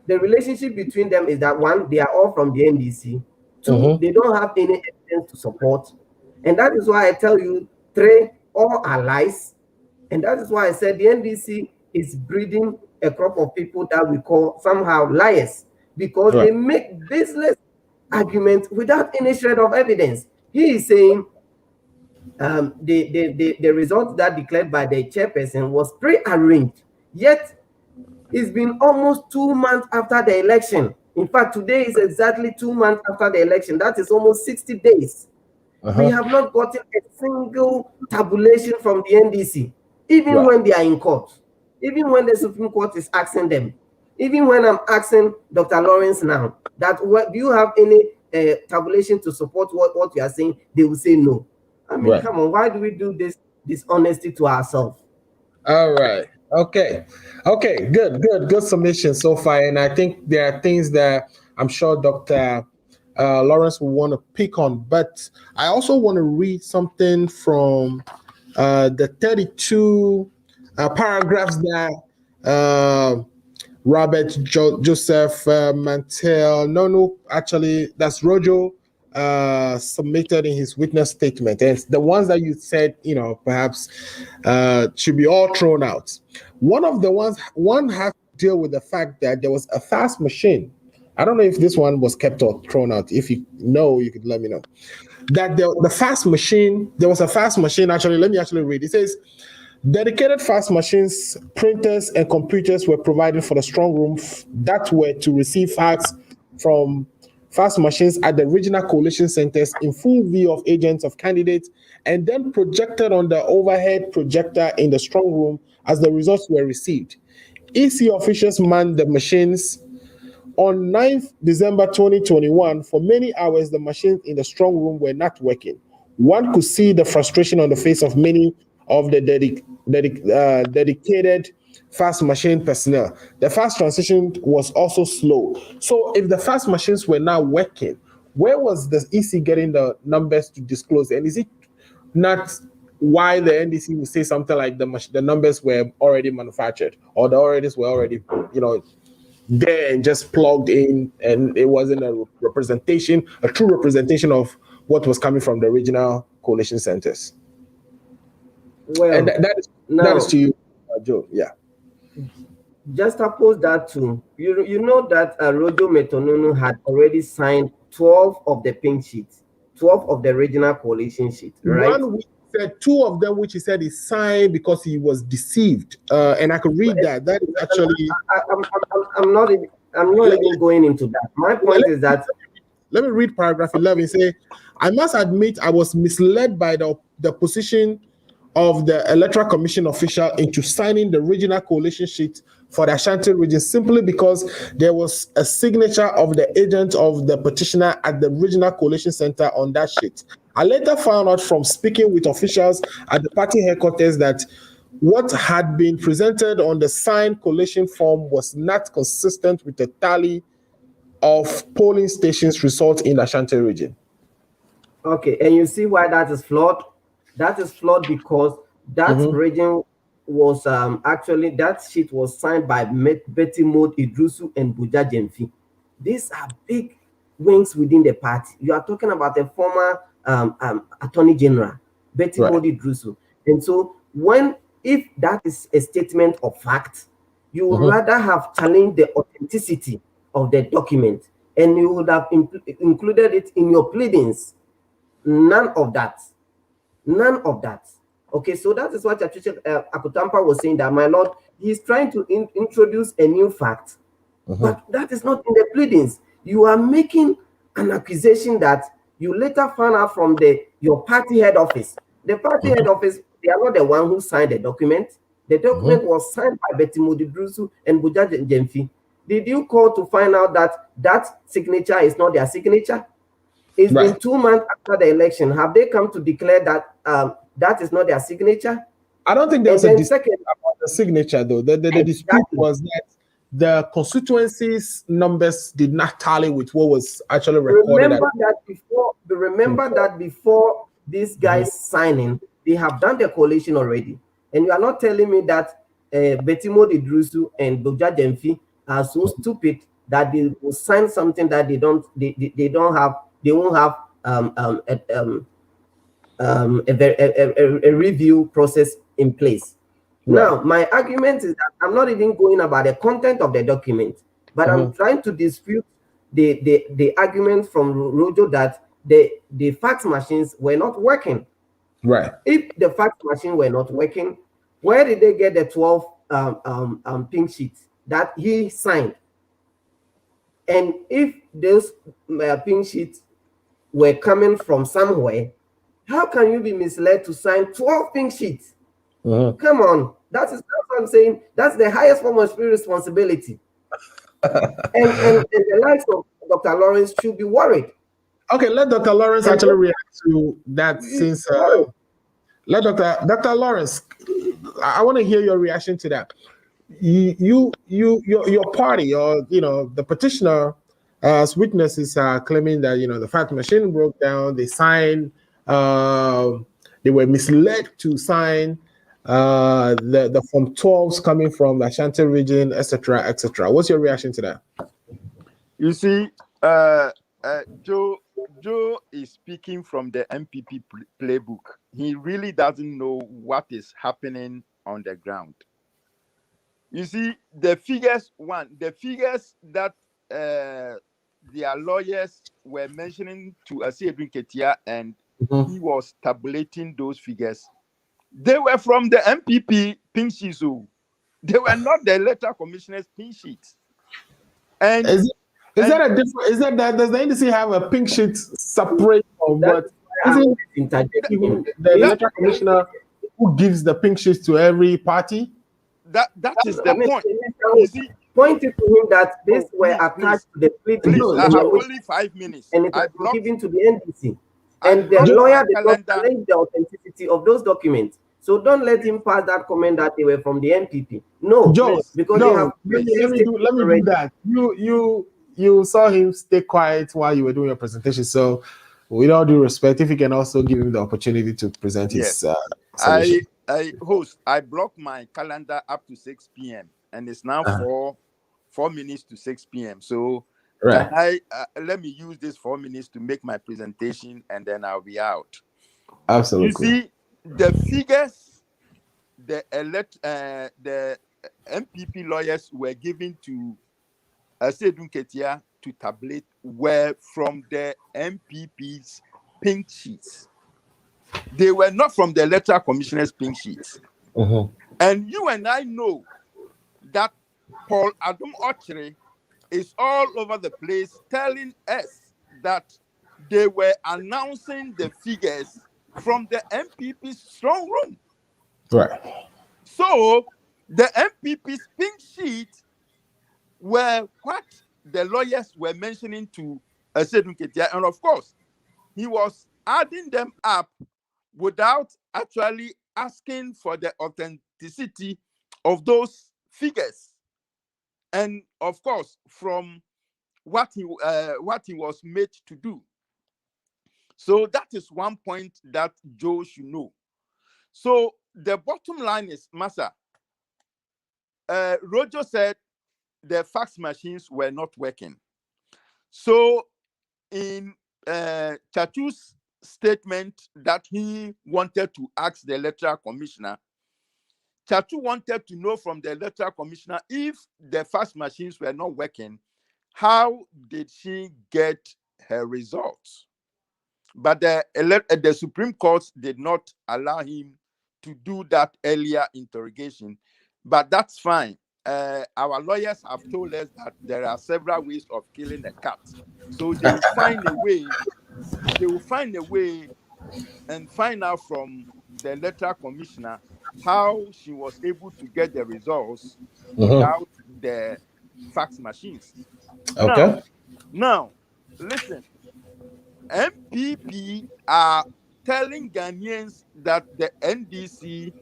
Speaker 5: the relationship between them is that, one, they are all from the NDC. 2, they don't have any evidence to support. And that is why I tell you, 3, all are lies. And that is why I said the NDC is breeding a crop of people that we call somehow liars, because they make baseless arguments without any shred of evidence. He is saying the result that declared by the chairperson was pre-arranged, yet it's been almost 2 months after the election. In fact, today is exactly 2 months after the election. That is almost 60 days. We have not gotten a single tabulation from the NDC, even when they are in court, even when the Supreme Court is asking them, even when I'm asking Dr. Lawrence now, that do you have any tabulation to support what you are saying? They will say no. I mean, come on, why do we do this dishonesty to ourselves?
Speaker 2: All right. Okay. Good submission so far. And I think there are things that I'm sure Dr. Lawrence will want to pick on, but I also want to read something from the 32 paragraphs that Robert Joseph Mantel, actually that's Rojo submitted in his witness statement. And the ones that you said, perhaps should be all thrown out. One of the ones, one has to deal with the fact that there was a fast machine. I don't know if this one was kept or thrown out. If you know, you could let me know. That the fast machine, there was a fast machine. Actually, let me actually read. It says, dedicated fast machines, printers, and computers were provided for the strong room that were to receive fax from fast machines at the regional coalition centers in full view of agents of candidates, and then projected on the overhead projector in the strong room as the results were received. EC officials manned the machines. On 9th December 2021, for many hours, the machines in the strong room were not working. One could see the frustration on the face of many of the dedicated fast machine personnel. The fast transition was also slow. So if the fast machines were not working, where was the EC getting the numbers to disclose? And is it not why the NDC would say something like the numbers were already manufactured, or the already were already, there and just plugged in, and it wasn't a true representation of what was coming from the original coalition centers?
Speaker 5: Well,
Speaker 2: and that is to you, Joe. Yeah.
Speaker 5: Just oppose that too. You know that Rojo Metenunu had already signed 12 of the pink sheets, 12 of the regional coalition sheets, right?
Speaker 2: One which said 2 of them, which he said he signed because he was deceived, and I could read that. That is actually.
Speaker 5: I'm not even going into that. My point is that.
Speaker 2: Let me read paragraph 11. Say, I must admit I was misled by the position of the Electoral Commission official into signing the regional coalition sheet for the Ashanti region simply because there was a signature of the agent of the petitioner at the regional coalition center on that sheet. I later found out from speaking with officials at the party headquarters that what had been presented on the signed coalition form was not consistent with the tally of polling stations result in the Ashanti region.
Speaker 5: Okay, and you see why that is flawed? That is flawed because that region was actually, that sheet was signed by Betty Maud Idrusu and Buja Jemfi. These are big wings within the party. You are talking about a former Attorney General, Betty Maud Idrusu. And so if that is a statement of fact, you would rather have challenged the authenticity of the document, and you would have included it in your pleadings. None of that. None of that. Okay, so that is what Akutampa was saying, that my lord, he's trying to introduce a new fact, but that is not in the pleadings. You are making an accusation that you later found out from your party head office. The party head office, they are not the one who signed the document. The document was signed by Betty Modibrusu and Buja Jemfi. Did you call to find out that that signature is not their signature? It's been 2 months after the election. Have they come to declare that that is not their signature?
Speaker 2: I don't think there's a dispute about the signature, though. The dispute was that the constituencies numbers did not tally with what was actually recorded.
Speaker 5: Remember that before these guys signing, they have done the coalition already. And you are not telling me that Betty Maud Idrusu and Buja Jemfi are so stupid that they will sign something that they won't have a review process in place. Now, my argument is that I'm not even going about the content of the document, but I'm trying to dispute the argument from Rojo that the fax machines were not working.
Speaker 2: Right.
Speaker 5: If the fax machine were not working, where did they get the 12 pink sheets that he signed? And if those pink sheets were coming from somewhere, how can you be misled to sign 12 pink sheets? Come on, that's what I'm saying. That's the highest form of responsibility. and the likes of Dr. Lawrence should be worried.
Speaker 2: Okay, let Dr. Lawrence actually react to that. Since let Dr. Lawrence, I want to hear your reaction to that. Your party, or the petitioner, as witnesses are claiming that the fax machine broke down. They signed. They were misled to sign the Form 12s coming from the Ashanti region, etc., etc. What's your reaction to that?
Speaker 3: You see, Joe is speaking from the MPP playbook. He really doesn't know what is happening on the ground. You see, the figures that their lawyers were mentioning to Asiedun Ketia, and he was tabulating those figures. They were from the MPP pink sheets. They were not the electoral commissioner's pink sheets. And does the NDC have a pink sheet separate from what? Isn't the electoral commissioner who gives the pink sheets to every party? That is the point. You see,
Speaker 5: pointed to him that this were attached to the pleading.
Speaker 3: I have only 5 minutes.
Speaker 5: And it was given to the NDC. And the lawyer did not challenge the authenticity of those documents. So don't let him pass that comment that they were from the NPP. No, because they have.
Speaker 2: Let me do that. You saw him stay quiet while you were doing your presentation. So, with all due respect, if you can also give him the opportunity to present his.
Speaker 3: I blocked my calendar up to 6 p.m. and it's now 4 minutes to 6 p.m. So let me use this 4 minutes to make my presentation, and then I'll be out.
Speaker 2: Absolutely.
Speaker 3: You see, the figures the MPP lawyers were given to Asiedun Ketia to tabulate were from the MPP's pink sheets. They were not from the electoral commissioner's pink sheets. And you and I know that Paul Adom Ochre is all over the place telling us that they were announcing the figures from the MPP's strong room.
Speaker 2: Right.
Speaker 3: So the MPP's pink sheet were what the lawyers were mentioning to Sedun Ketia, and of course, he was adding them up without actually asking for the authenticity of those figures, and of course, from what he was made to do. So that is one point that Joe should know. So the bottom line is, Massa, Rojo said the fax machines were not working. So in Chatu's statement that he wanted to ask the electoral commissioner, Chatu wanted to know from the electoral commissioner if the fax machines were not working, how did she get her results? But the Supreme Court did not allow him to do that earlier interrogation. But that's fine. Our lawyers have told us that there are several ways of killing a cat. So they will find a way. They will find a way and find out from the electoral commissioner how she was able to get the results without the fax machines.
Speaker 2: Okay.
Speaker 3: Now, listen. MPP are telling Ghanaians that the NDC,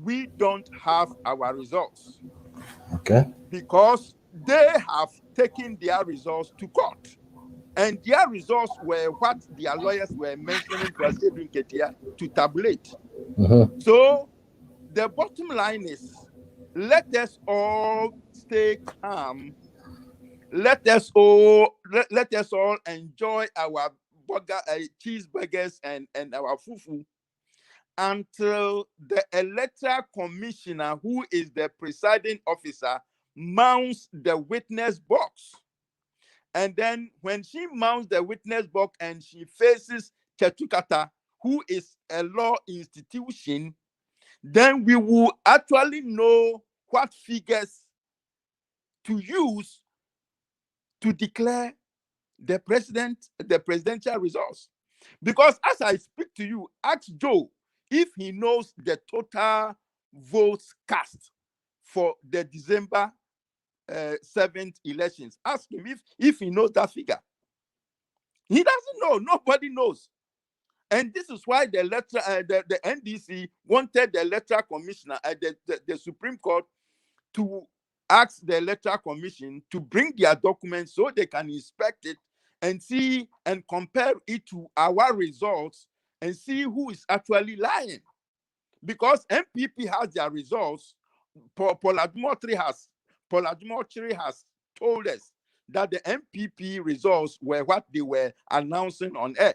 Speaker 3: we don't have our results.
Speaker 2: Okay.
Speaker 3: Because they have taken their results to court. And their results were what their lawyers were mentioning to Asedun Ketia to tabulate. So the bottom line is, let us all stay calm. Let us all enjoy our cheeseburgers and our fufu until the electoral commissioner, who is the presiding officer, mounts the witness box. And then when she mounts the witness box and she faces Chetukata, who is a law institution, then we will actually know what figures to use to declare the presidential results. Because as I speak to you, ask Joe if he knows the total votes cast for the December 7th elections. Ask him if he knows that figure. He doesn't know. Nobody knows. And this is why the NDC wanted the electoral commissioner, the Supreme Court, to ask the electoral commission to bring their documents so they can inspect it and see and compare it to our results and see who is actually lying. Because MPP has their results, Paul Admotri has told us that the MPP results were what they were announcing on air,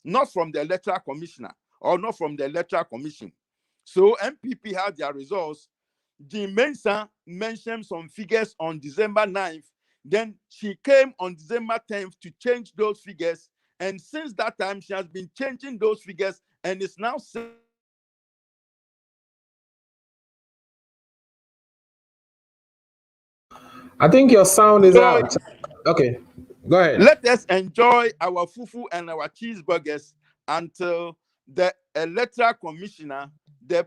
Speaker 3: not from the electoral commissioner or not from the electoral commission. So MPP has their results. Jim Mensah mentioned some figures on December 9th. Then she came on December 10th to change those figures. And since that time, she has been changing those figures and is now saying,
Speaker 2: I think your sound is out. Okay, go ahead.
Speaker 3: let us enjoy our fufu and our cheeseburgers until the electoral commissioner, the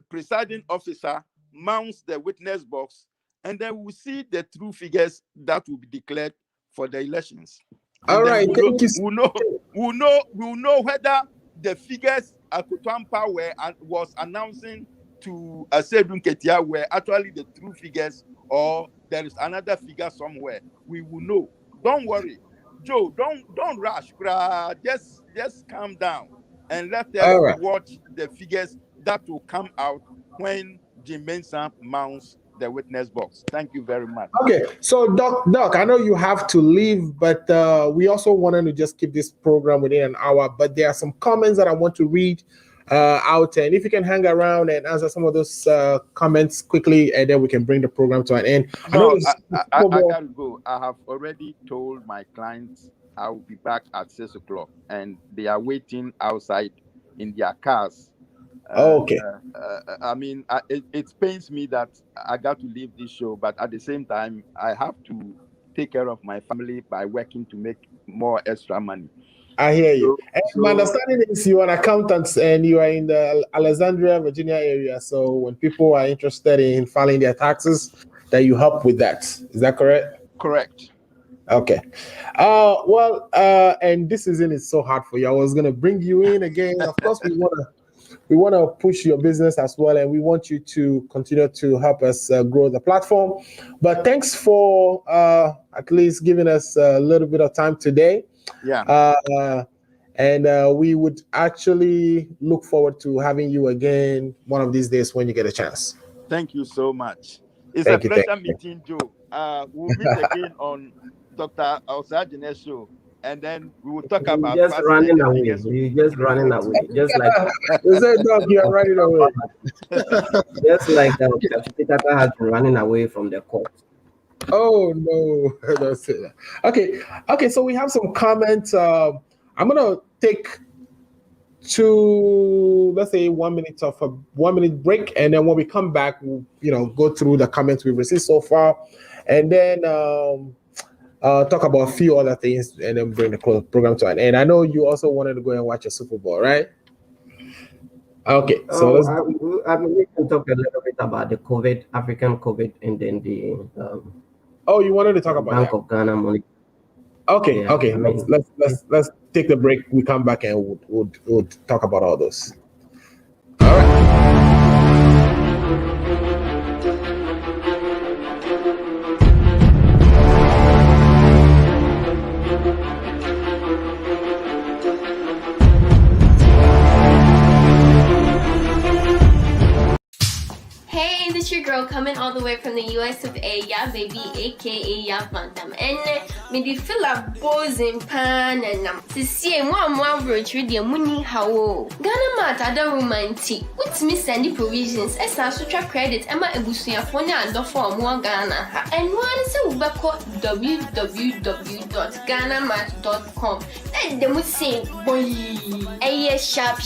Speaker 3: presiding officer, mounts the witness box, and then we'll see the true figures that will be declared for the elections. And
Speaker 2: all right, thank you.
Speaker 3: We'll know whether the figures Akutampa was announcing to Asedun Ketia were actually the true figures, or there is another figure somewhere. We will know. Don't worry, Joe. Don't rush. Just calm down and let us watch the figures that will come out when Jim Mensah mounts the witness box. Thank you very much.
Speaker 2: Okay, so Doc, I know you have to leave, but we also wanted to just keep this program within an hour. But there are some comments that I want to read out, and if you can hang around and answer some of those comments quickly, and then we can bring the program to an end.
Speaker 3: No, I gotta go. I have already told my clients I will be back at 6 o'clock, and they are waiting outside in their cars
Speaker 2: Okay.
Speaker 3: I mean, it pains me that I got to leave this show, but at the same time, I have to take care of my family by working to make more extra money.
Speaker 2: I hear you.
Speaker 3: So,
Speaker 2: And my understanding is you're an accountant and you are in the Alexandria, Virginia area. So when people are interested in filing their taxes, that you help with that. Is that correct?
Speaker 3: correct.
Speaker 2: Okay. And this season is so hard for you. I was gonna bring you in again. Of course, we wanna push your business as well, and we want you to continue to help us grow the platform. But thanks for at least giving us a little bit of time today.
Speaker 3: Yeah.
Speaker 2: And we would actually look forward to having you again one of these days when you get a chance.
Speaker 3: Thank you so much. It's
Speaker 2: Thank
Speaker 3: a
Speaker 2: you,
Speaker 3: pleasure meeting Joe. We'll meet again on Dr. Osajine's show, and then we will talk
Speaker 5: You're
Speaker 3: about
Speaker 5: just running away.
Speaker 3: figures.
Speaker 5: You're just running away. Just like
Speaker 2: You said, Doc, you're running away.
Speaker 5: just like Peter has been running away from the court.
Speaker 2: Oh no, don't say that. Okay. So we have some comments. I'm gonna take let's say 1 minute of a 1 minute break, and then when we come back, we'll go through the comments we've received so far, and then talk about a few other things, and then bring the program to an end. I know you also wanted to go and watch a Super Bowl, right? Okay, so
Speaker 5: we can talk a little bit about the African COVID, and then the
Speaker 2: you wanted to talk about
Speaker 5: Bank of Ghana money.
Speaker 2: Okay,
Speaker 5: Yeah,
Speaker 2: okay.
Speaker 5: I mean,
Speaker 2: Let's take the break. We come back and we'll talk about all those. All right.
Speaker 1: Hey, this your girl coming all the way from the US of A, yeah baby, aka yeah Vandam. And me di feel a buzzing pan and to see one virtue the money how Ghana mat ada romantic. With me sending provisions, as I track credit, Emma Ebusuya phone and for more Ghana. And one is a www.ghanamat.com. And they would say, boy, a sharp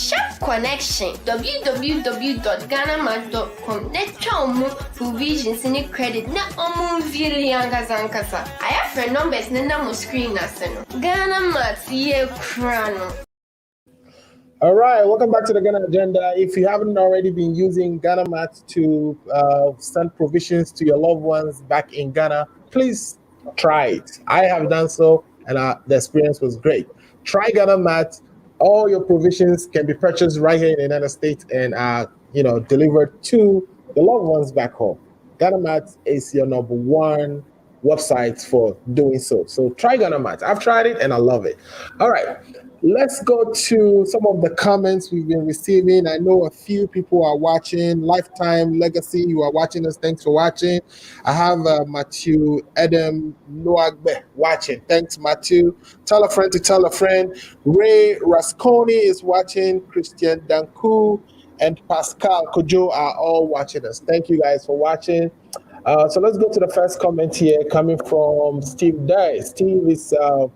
Speaker 1: connection. www.ghanamat.com. Let's provisions in credit. Na really ankasa. I have friend numbers na mo screen aseno. Ghana Mat ye crano.
Speaker 2: All right, welcome back to the Ghana Agenda. If you haven't already been using Ghana Mat to send provisions to your loved ones back in Ghana, please try it. I have done so, and the experience was great. Try Ghana Mat. All your provisions can be purchased right here in the United States and delivered to the loved ones back home. Ghana Mat is your number one website for doing so. So try Ghana Mat. I've tried it and I love it. All right, let's go to some of the comments we've been receiving. I know a few people are watching. Lifetime Legacy, you are watching us. Thanks for watching. I have Matthew Adam Noagbe watching. Thanks, Matthew. Tell a friend to tell a friend. Ray Rasconi is watching. Christian Danku and Pascal Kojo are all watching us. Thank you guys for watching. So let's go to the first comment here coming from Steve Dye. Steve is a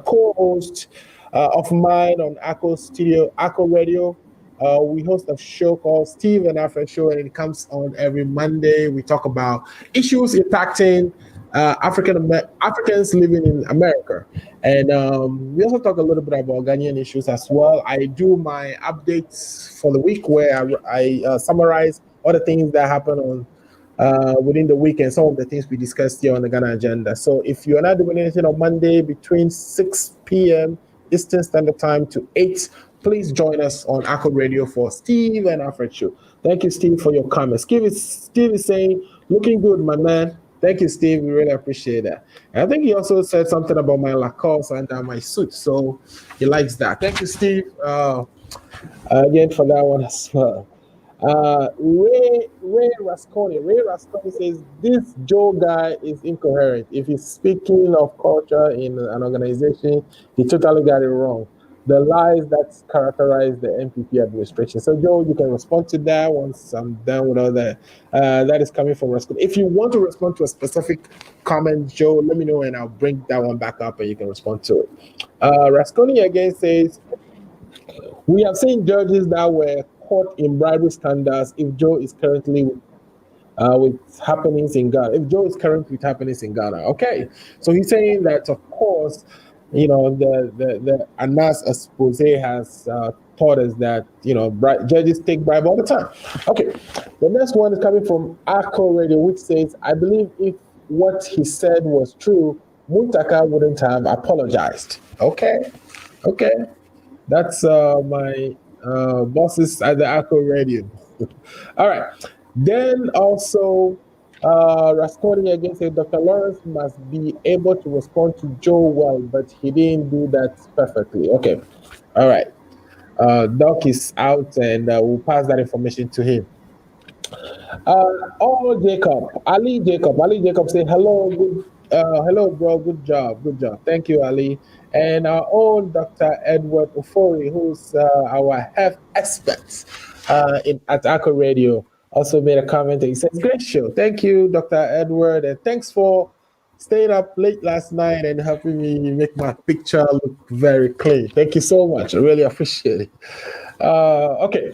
Speaker 2: co-host of mine on Akko Radio. We host a show called Steve and Alfred Show, and it comes on every Monday. We talk about issues impacting Africans living in America. And we also talk a little bit about Ghanaian issues as well. I do my updates for the week where I summarize all the things that happen on within the week and some of the things we discussed here on the Ghana Agenda. So if you're not doing anything on Monday between 6 p.m. Eastern Standard Time to 8, please join us on Akko Radio for Steve and Alfred Show. Thank you, Steve, for your comments. Steve is saying, looking good, my man. Thank you, Steve. We really appreciate that. And I think he also said something about my Lacoste and my suit, so he likes that. Thank you, Steve, again for that one as well. Ray Rasconi says this Joe guy is incoherent. If he's speaking of culture in an organization, he totally got it wrong. The lies that characterize the NPP administration. So Joe, you can respond to that once I'm done with all that. That is coming from Rasconi. If you want to respond to a specific comment, Joe, let me know and I'll bring that one back up and you can respond to it. Rasconi again says, we have seen judges that were report in bribery standards if Joe is currently with happenings in Ghana. If Joe is currently with happenings in Ghana, okay. So he's saying that, of course, you know, the Anas expose has taught us that, you know, judges take bribe all the time. Okay, the next one is coming from Arco Radio, which says, I believe if what he said was true, Muntaka wouldn't have apologized. Okay, that's my bosses at the Arco Radio. All right. Then also, Rasconi again said Dr. Lawrence must be able to respond to Joe well, but he didn't do that perfectly. Okay. All right. Doc is out, and we'll pass that information to him. Ali Jacob say hello, hello, bro, good job. Thank you, Ali. And our own Dr. Edward Ofori, who's our health expert at Arco Radio, also made a comment. He says, great show. Thank you, Dr. Edward, and thanks for staying up late last night and helping me make my picture look very clean. Thank you so much. I really appreciate it. Okay.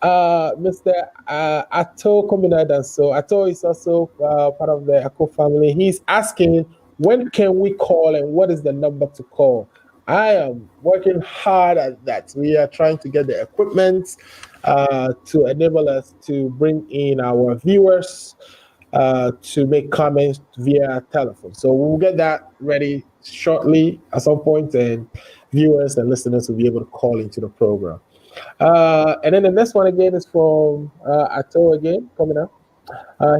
Speaker 2: Mr. Ato Kombinada. So Ato is also part of the Ako family. He's asking, when can we call and what is the number to call? I am working hard at that. We are trying to get the equipment to enable us to bring in our viewers to make comments via telephone. So we'll get that ready shortly at some point, and viewers and listeners will be able to call into the program. And then the next one again is from Ato again, coming up.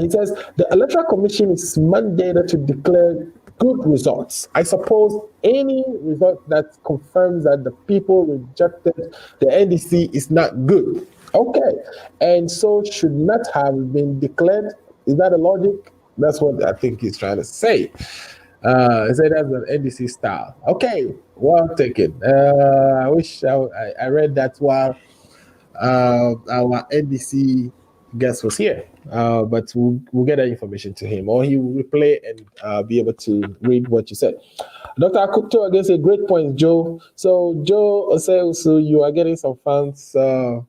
Speaker 2: He says, the Electoral Commission is mandated to declare good results. I suppose any result that confirms that the people rejected the NDC is not good. Okay. And so should not have been declared. Is that a logic? That's what I think he's trying to say. He said that's an NDC style. Okay, well taken. I wish I read that while our NDC guest was here. But we'll get that information to him, or he will replay and be able to read what you said. Dr. Akuto again said, great point, Joe. So Joe says, so you are getting some fans from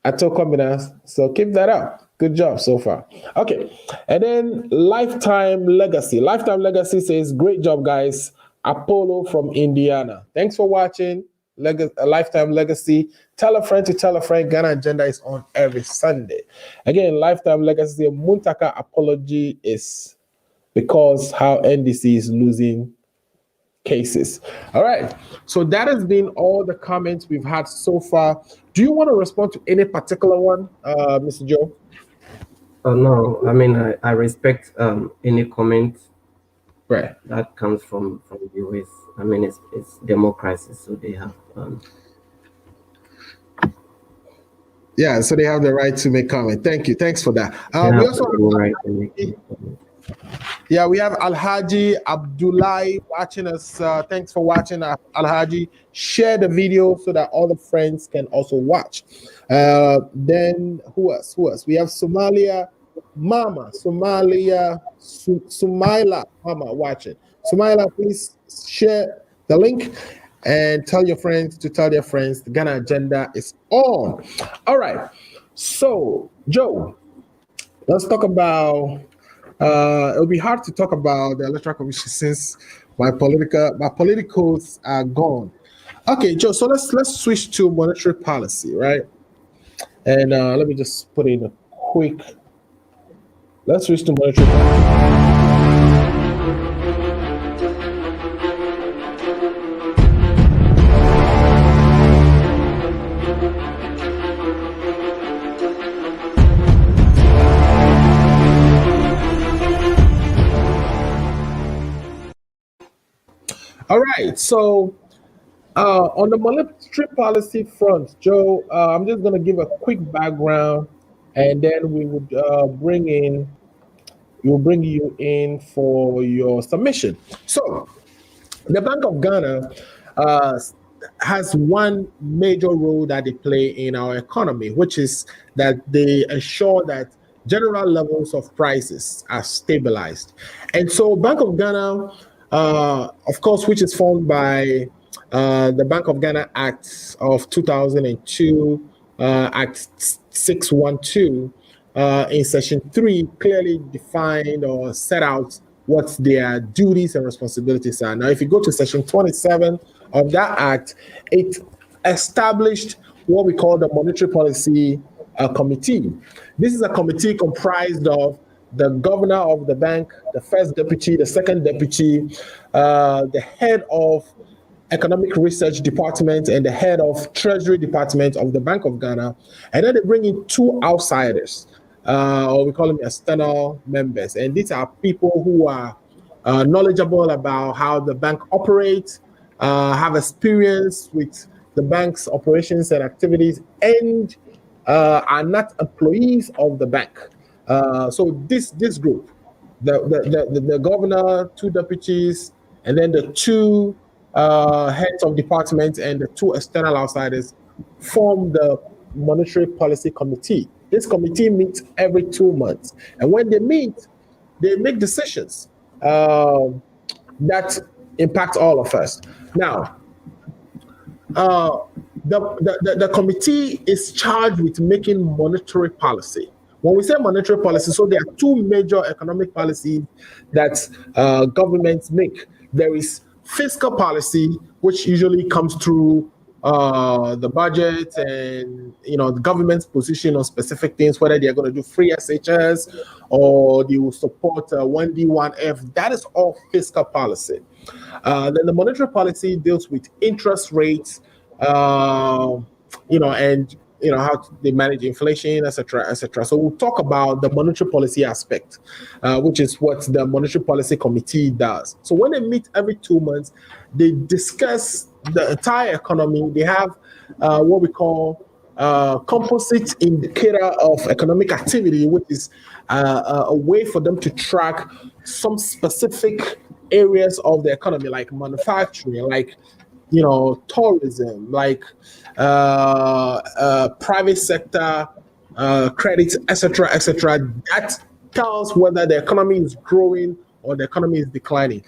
Speaker 2: Ato Combinance. So keep that up. Good job so far. Okay. And then Lifetime Legacy. Lifetime Legacy says, great job, guys. Apollo from Indiana. Thanks for watching. Lifetime Legacy. Tell a friend to tell a friend. Ghana Agenda is on every Sunday. Again, Lifetime Legacy. Muntaka apology is because how NDC is losing cases. All right. So that has been all the comments we've had so far. Do you want to respond to any particular one, Mr. Joe?
Speaker 5: Oh, no. I mean, I respect any comment that comes from the US. I mean, it's democracy, so they have.
Speaker 2: Yeah, so they have the right to make comment. Thank you. Thanks for that. We also we have Alhaji Abdullahi watching us. Thanks for watching, Alhaji. Share the video so that all the friends can also watch. Then who else? We have Somalia Mama, Sumaila Mama watching. Sumaila, please share the link and tell your friends to tell their friends the Ghana Agenda is on. All right. So, Joe, let's talk about. It'll be hard to talk about the Electoral Commission since my politicals are gone. Okay, Joe. So let's switch to monetary policy, right? And let me just put in a quick. Let's switch to monetary policy. All right, so on the monetary policy front, Joe, I'm just going to give a quick background, and then we would bring you in for your submission. So, the Bank of Ghana has one major role that they play in our economy, which is that they ensure that general levels of prices are stabilized. And so, Bank of Ghana, of course, which is formed by the Bank of Ghana Act of 2002, Act 612, in Section 3 clearly defined or set out what their duties and responsibilities are. Now, if you go to Section 27 of that Act, it established what we call the Monetary Policy Committee. This is a committee comprised of the governor of the bank, the first deputy, the second deputy, the head of economic research department, and the head of treasury department of the Bank of Ghana. And then they bring in two outsiders, or we call them external members. And these are people who are knowledgeable about how the bank operates, have experience with the bank's operations and activities, and are not employees of the bank. So this group, the governor, two deputies, and then the two heads of departments and the two external outsiders form the Monetary Policy Committee. This committee meets every 2 months, and when they meet, they make decisions that impact all of us. Now, the committee is charged with making monetary policy. When we say monetary policy, so there are two major economic policies that governments make. There is fiscal policy, which usually comes through the budget and the government's position on specific things, whether they are going to do free SHS or they will support 1D, 1F. That is all fiscal policy. Then the monetary policy deals with interest rates, and how they manage inflation, etc., etc. So we'll talk about the monetary policy aspect, which is what the Monetary Policy Committee does. So when they meet every 2 months, they discuss the entire economy. They have what we call composite indicator of economic activity, which is a way for them to track some specific areas of the economy, like manufacturing, like tourism, like private sector credit, etc., etc. That tells whether the economy is growing or the economy is declining.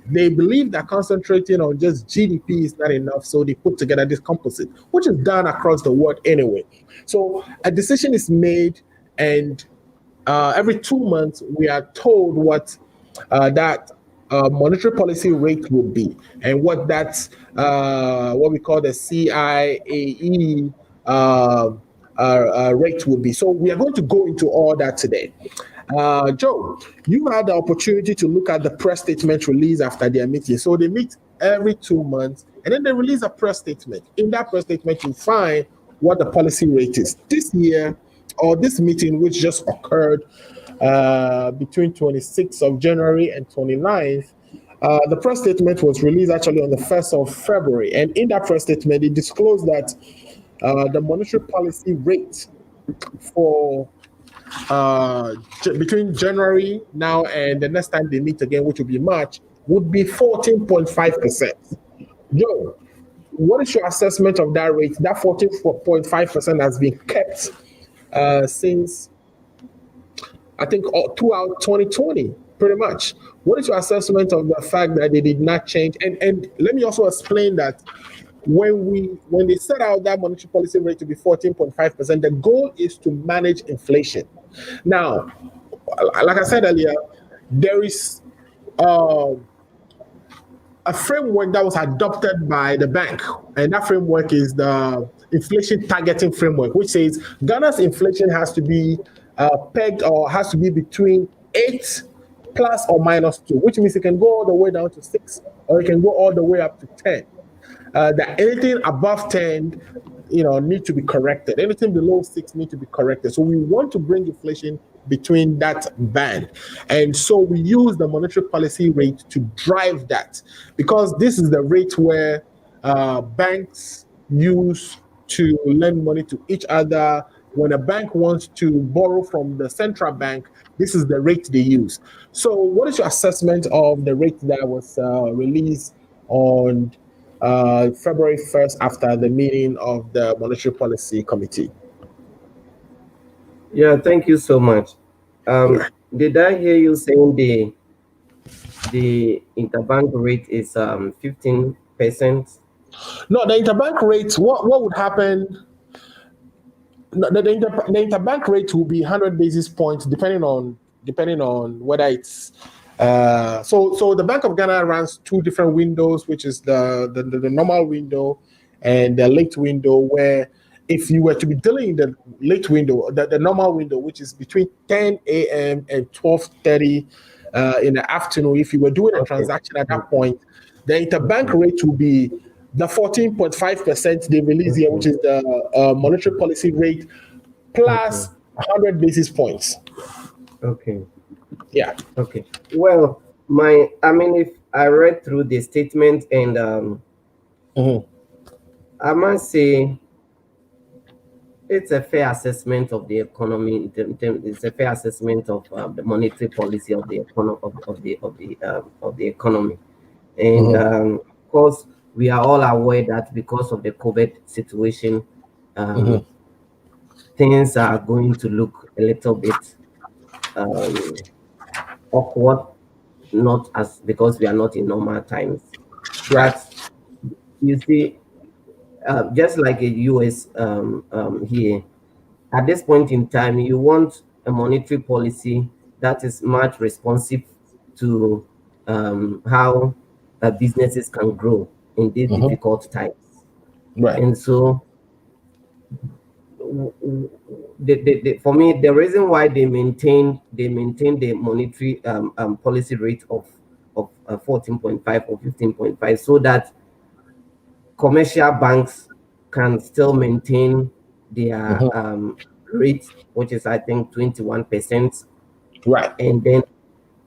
Speaker 2: They believe that concentrating on just GDP is not enough, so they put together this composite, which is done across the world anyway. So a decision is made, and every 2 months we are told what that monetary policy rate will be, and what that's what we call the CIAE rate will be. So we are going to go into all that today. Joe, you had the opportunity to look at the press statement released after their meeting. So they meet every 2 months, and then they release a press statement. In that press statement, you find what the policy rate is. This year, or this meeting, which just occurred between 26th of January and 29th, the press statement was released actually on the 1st of February. And in that press statement, it disclosed that the monetary policy rate for between January now and the next time they meet again, which will be March, would be 14.5%. Joe, what is your assessment of that rate? That 14.5% has been kept since, I think, throughout 2020, pretty much. What is your assessment of the fact that they did not change? And let me also explain that when they set out that monetary policy rate to be 14.5%, the goal is to manage inflation. Now, like I said earlier, there is a framework that was adopted by the bank, and that framework is the inflation targeting framework, which says Ghana's inflation has to be pegged, or has to be between 8 plus or minus 2, which means it can go all the way down to 6, or it can go all the way up to 10. That anything above 10, need to be corrected. Anything below 6 need to be corrected. So we want to bring inflation between that band. And so we use the monetary policy rate to drive that, because this is the rate where banks use to lend money to each other. When a bank wants to borrow from the central bank, this is the rate they use. So what is your assessment of the rate that was released on February 1st after the meeting of the Monetary Policy Committee?
Speaker 5: Yeah, thank you so much. Did I hear you saying the interbank rate is 15%?
Speaker 2: No, the interbank rate. What would happen? No, the interbank rate will be 100 basis points, depending on whether it's. So the Bank of Ghana runs two different windows, which is the normal window and the late window, where if you were to be dealing in the late window, the normal window, which is between 10 a.m. and 12:30 in the afternoon, if you were doing a transaction at that point, the interbank rate will be the 14.5% they release here, which is the monetary policy rate, plus 100 basis points.
Speaker 5: Okay.
Speaker 2: Yeah.
Speaker 5: Okay. Well, if I read through the statement and I must say it's a fair assessment of the economy. It's a fair assessment of the monetary policy of the economy, and of course we are all aware that because of the COVID situation, things are going to look a little bit awkward, not as because we are not in normal times.
Speaker 2: Right.
Speaker 5: But you see, just like a US here, at this point in time, you want a monetary policy that is much responsive to how businesses can grow in these difficult times.
Speaker 2: Right.
Speaker 5: And so, for me, the reason why they maintain the monetary policy rate of 14.5 or 15.5, so that commercial banks can still maintain their rate, which is I think 21%,
Speaker 2: Right.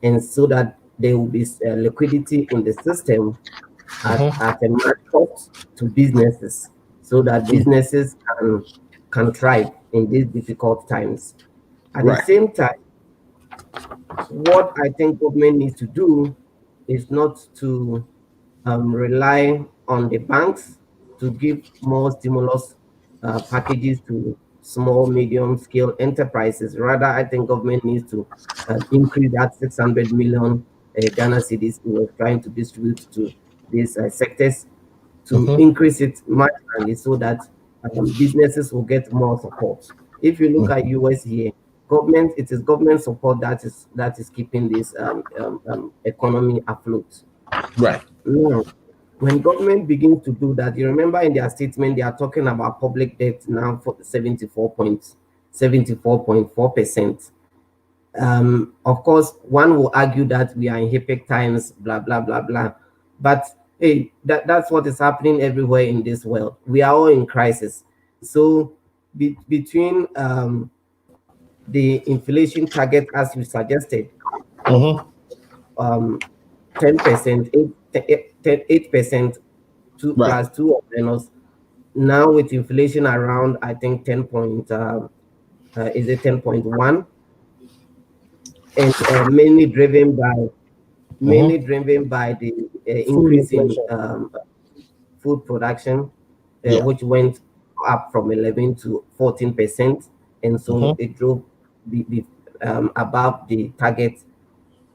Speaker 5: and so that there will be liquidity in the system at a much cost to businesses, so that businesses can thrive in these difficult times. At the same time, what I think government needs to do is not to rely on the banks to give more stimulus packages to small, medium scale enterprises. Rather, I think government needs to increase that 600 million Ghana cedis we were trying to distribute to these sectors, to increase it marginally, so that businesses will get more support. If you look at US here, it is government support that is keeping this economy afloat.
Speaker 2: Right.
Speaker 5: Now, when government begins to do that, you remember in their statement they are talking about public debt now for 74.4%. Of course, one will argue that we are in epic times, blah blah blah blah. But hey, that's what is happening everywhere in this world. We are all in crisis. So between the inflation target, as you suggested, 10%, 8%, 2 plus 2 or minus. Now with inflation around, I think 10.1, and mainly driven by the increase in food production, which went up from 11 to 14%, and so it drove above the target.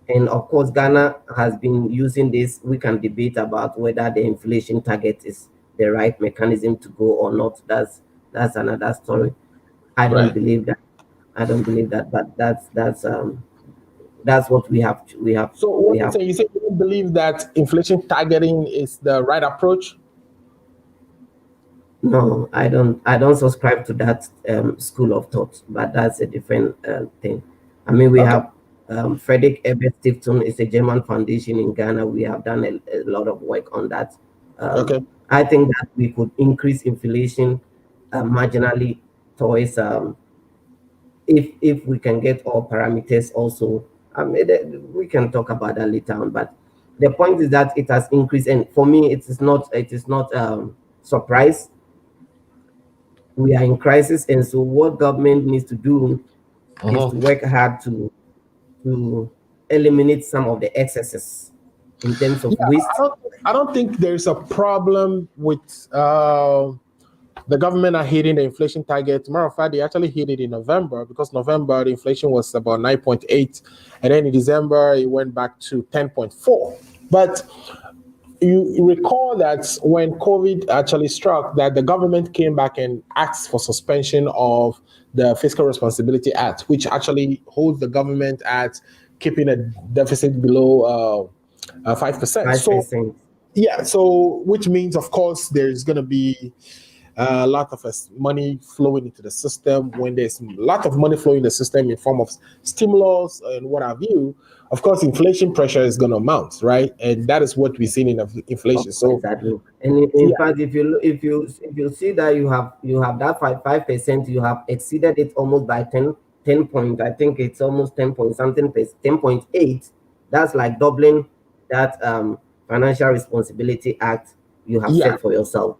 Speaker 5: And of course, Ghana has been using this. We can debate about whether the inflation target is the right mechanism to go or not. That's another story. I don't believe that. But that's what we have.
Speaker 2: So what you say? You say you don't believe that inflation targeting is the right approach?
Speaker 5: No, I don't subscribe to that school of thought. But that's a different thing. I mean, we have. Frederick Ebert Stiftung is a German foundation in Ghana. We have done a lot of work on that. I think that we could increase inflation marginally towards if we can get all parameters also. We can talk about that later on. But the point is that it has increased, and for me, it is not surprise. We are in crisis, and so what government needs to do is to work hard to eliminate some of the excesses in terms of waste.
Speaker 2: I don't think there's a problem with the government not hitting the inflation target. Matter of fact, they actually hit it in November, because November the inflation was about 9.8, and then in December it went back to 10.4. But you recall that when COVID actually struck, that the government came back and asked for suspension of the Fiscal Responsibility Act, which actually holds the government at keeping a deficit below 5%. So
Speaker 5: 5%.
Speaker 2: yeah, so which means, of course, there's going to be a lot of money flowing into the system. When there's a lot of money flowing in the system in form of stimulus and what have you, of course, inflation pressure is going to mount, right? And that is what we've seen in inflation. So
Speaker 5: exactly. And in fact, if you see that you have that 5%, you have exceeded it almost by 10 point. I think it's almost 10 point something, 10.8. That's like doubling that Financial Responsibility Act you have set for yourself.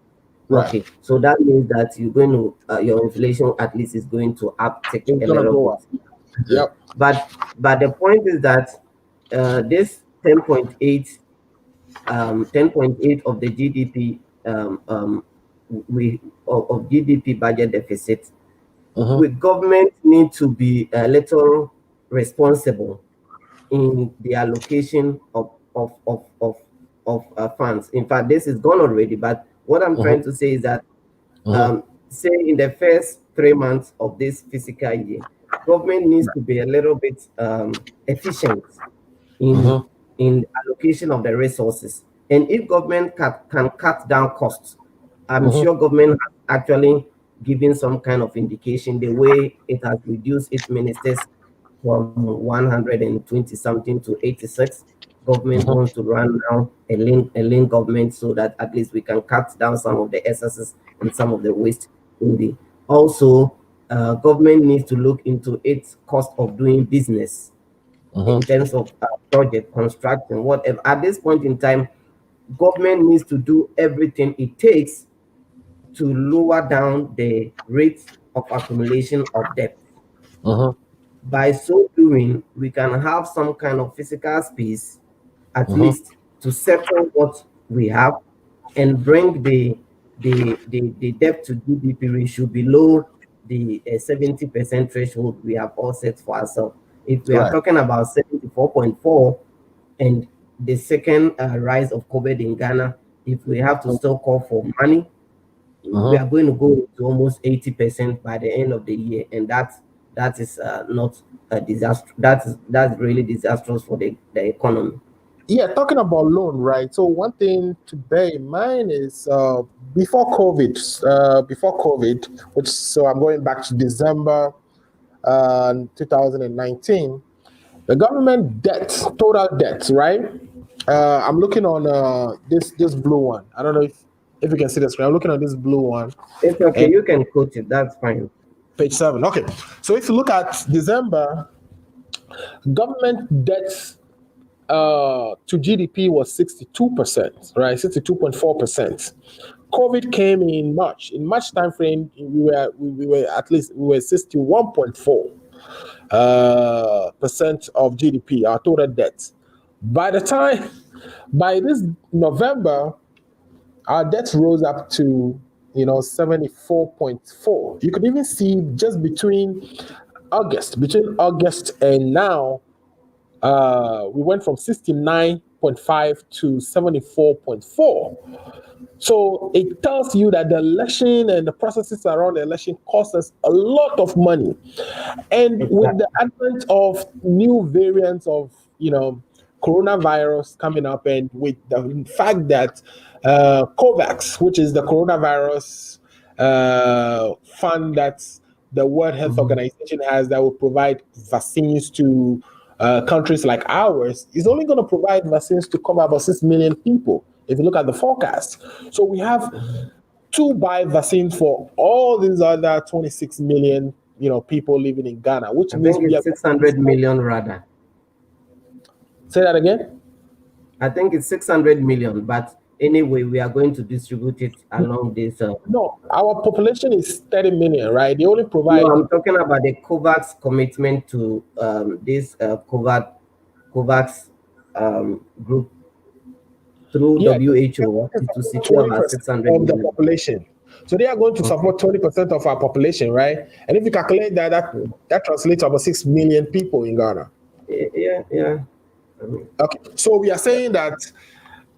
Speaker 2: Right.
Speaker 5: Okay, so that means that you're going to your inflation at least is going to uptick a little bit.
Speaker 2: Yep.
Speaker 5: But the point is that this 10.8 of the GDP of GDP budget deficit, with government need to be a little responsible in the allocation of funds. In fact, this is gone already, but what I'm trying to say is that say in the first 3 months of this fiscal year, government needs to be a little bit efficient in allocation of the resources. And if government can cut down costs, I'm sure government has actually given some kind of indication the way it has reduced its ministers from 120 something to 86. Government wants to run now a lean government so that at least we can cut down some of the excesses and some of the waste in the. Also, government needs to look into its cost of doing business in terms of project construction, whatever. At this point in time, government needs to do everything it takes to lower down the rate of accumulation of debt. By so doing, we can have some kind of physical space, at least, to settle what we have and bring the debt to GDP ratio below the 70% threshold we have all set for ourselves. If we are talking about 74.4 and the second rise of COVID in Ghana, if we have to still call for money, we are going to go to almost 80% by the end of the year, and that is not a disaster. That's really disastrous for the economy.
Speaker 2: Yeah, talking about loan, right? So one thing to bear in mind is before COVID, which so I'm going back to December 2019, the government debt, total debt, right? I'm looking on this blue one. I don't know if you can see the screen. I'm looking at this blue one.
Speaker 5: It's okay. You can quote it. That's fine.
Speaker 2: Page 7. Okay. So if you look at December, government debt to GDP was 62%, right? 62.4%. COVID came in March. In March timeframe, we were 61.4% percent of GDP, our total debt. By this November, our debt rose up to 74.4. You could even see just between August and now, we went from 69.5 to 74.4. So it tells you that the election and the processes around the election cost us a lot of money. And with the advent of new variants of, coronavirus coming up, and with the fact that COVAX, which is the coronavirus fund that the World Health Organization has that will provide vaccines to countries like ours, is only going to provide vaccines to cover about 6 million people, if you look at the forecast. So we have to buy vaccines for all these other 26 million people living in Ghana, which means
Speaker 5: we have 600 million rather.
Speaker 2: Say that again?
Speaker 5: I think it's 600 million, but anyway, we are going to distribute it along this.
Speaker 2: No, our population is 30 million, right? They only provide.
Speaker 5: No, I'm talking about the COVAX commitment to this COVAX group through WHO to secure our 600 million.
Speaker 2: Of the population. So they are going to support 20% of our population, right? And if you calculate that translates to about 6 million people in Ghana.
Speaker 5: Yeah.
Speaker 2: Okay, so we are saying that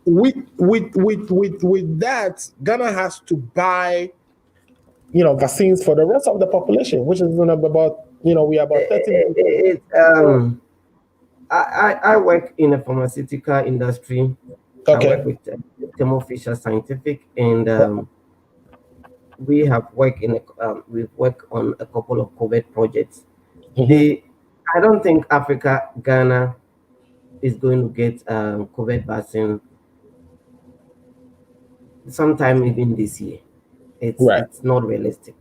Speaker 2: with that, Ghana has to buy, vaccines for the rest of the population, which is going to be about, we are about 30 million.
Speaker 5: I work in a pharmaceutical industry. I
Speaker 2: Okay.
Speaker 5: work with Thermo Fisher Scientific, and we have worked we've worked on a couple of COVID projects. I don't think Ghana is going to get COVID vaccine sometime even this year. It's not realistic.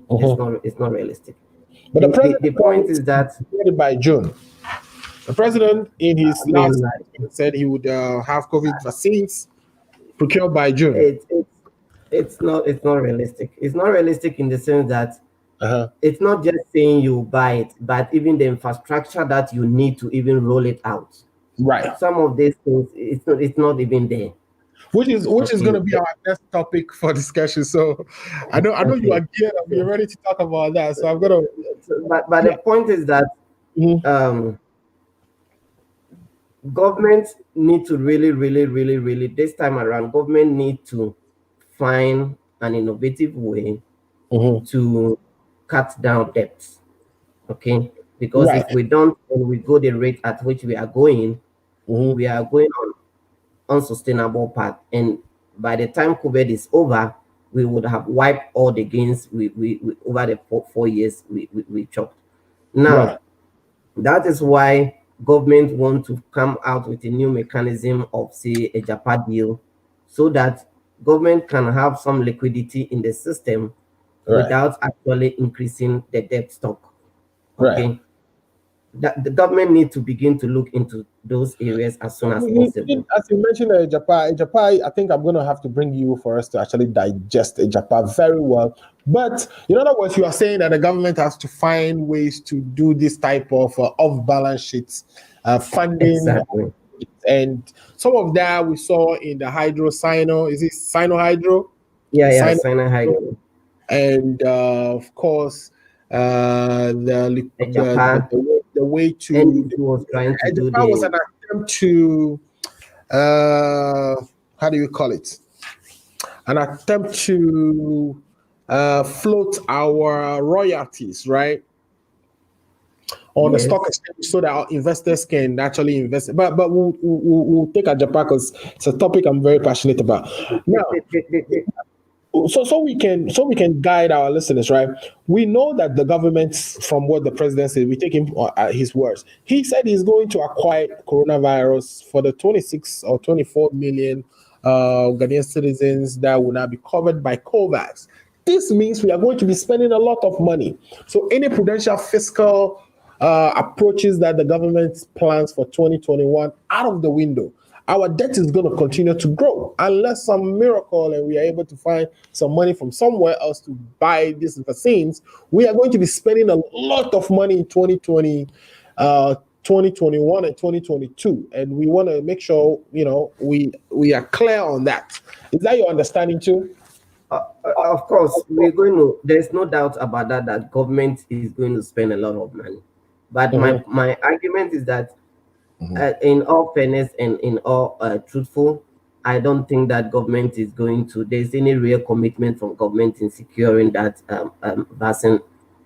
Speaker 5: It's not realistic.
Speaker 2: But
Speaker 5: the point is that
Speaker 2: by June, the president in his last said he would have COVID vaccines procured by June.
Speaker 5: It's not realistic. It's not realistic in the sense that it's not just saying you buy it, but even the infrastructure that you need to even roll it out.
Speaker 2: Right.
Speaker 5: Some of these things, it's not even there.
Speaker 2: Which is going to be our next topic for discussion. So I know you are geared up. You're ready to talk about that. So I'm gonna.
Speaker 5: But the point is that government need to really this time around. Government need to find an innovative way to cut down debts. Okay, because if we don't, and we go the rate at which we are going, we are going on unsustainable path, and by the time COVID is over, we would have wiped all the gains we over the 4 years we chopped. Now, that is why government want to come out with a new mechanism of, say, a JAPA deal, so that government can have some liquidity in the system without actually increasing the debt stock. Okay. That the government need to begin to look into those areas as soon as possible.
Speaker 2: As you mentioned, Japa, I think I'm going to have to bring you for us to actually digest Japa very well. But in other words, you are saying that the government has to find ways to do this type of off-balance sheets funding.
Speaker 5: Exactly.
Speaker 2: And some of that we saw in the Sino. Is it Sino Hydro?
Speaker 5: Yeah, Sino Hydro.
Speaker 2: And of course, the way to
Speaker 5: was trying to do
Speaker 2: that was an attempt to how do you call it? An attempt to float our royalties, right? On the stock exchange, so that our investors can actually invest. But we'll take a Japan because it's a topic I'm very passionate about. Now, so we can guide our listeners, right? We know that the government, from what the president said, we take him at his words. He said he's going to acquire coronavirus for the 26 or 24 million Ghanaian citizens that will now be covered by COVAX. This means we are going to be spending a lot of money. So any prudential fiscal approaches that the government plans for 2021 out of the window. Our debt is going to continue to grow unless some miracle and we are able to find some money from somewhere else to buy these vaccines. We are going to be spending a lot of money in 2020, 2021 and 2022. And we want to make sure, we are clear on that. Is that your understanding too?
Speaker 5: Of course, there's no doubt about that government is going to spend a lot of money. But my argument is that in all fairness and in all truthful, I don't think that government is there's any real commitment from government in securing that vaccine.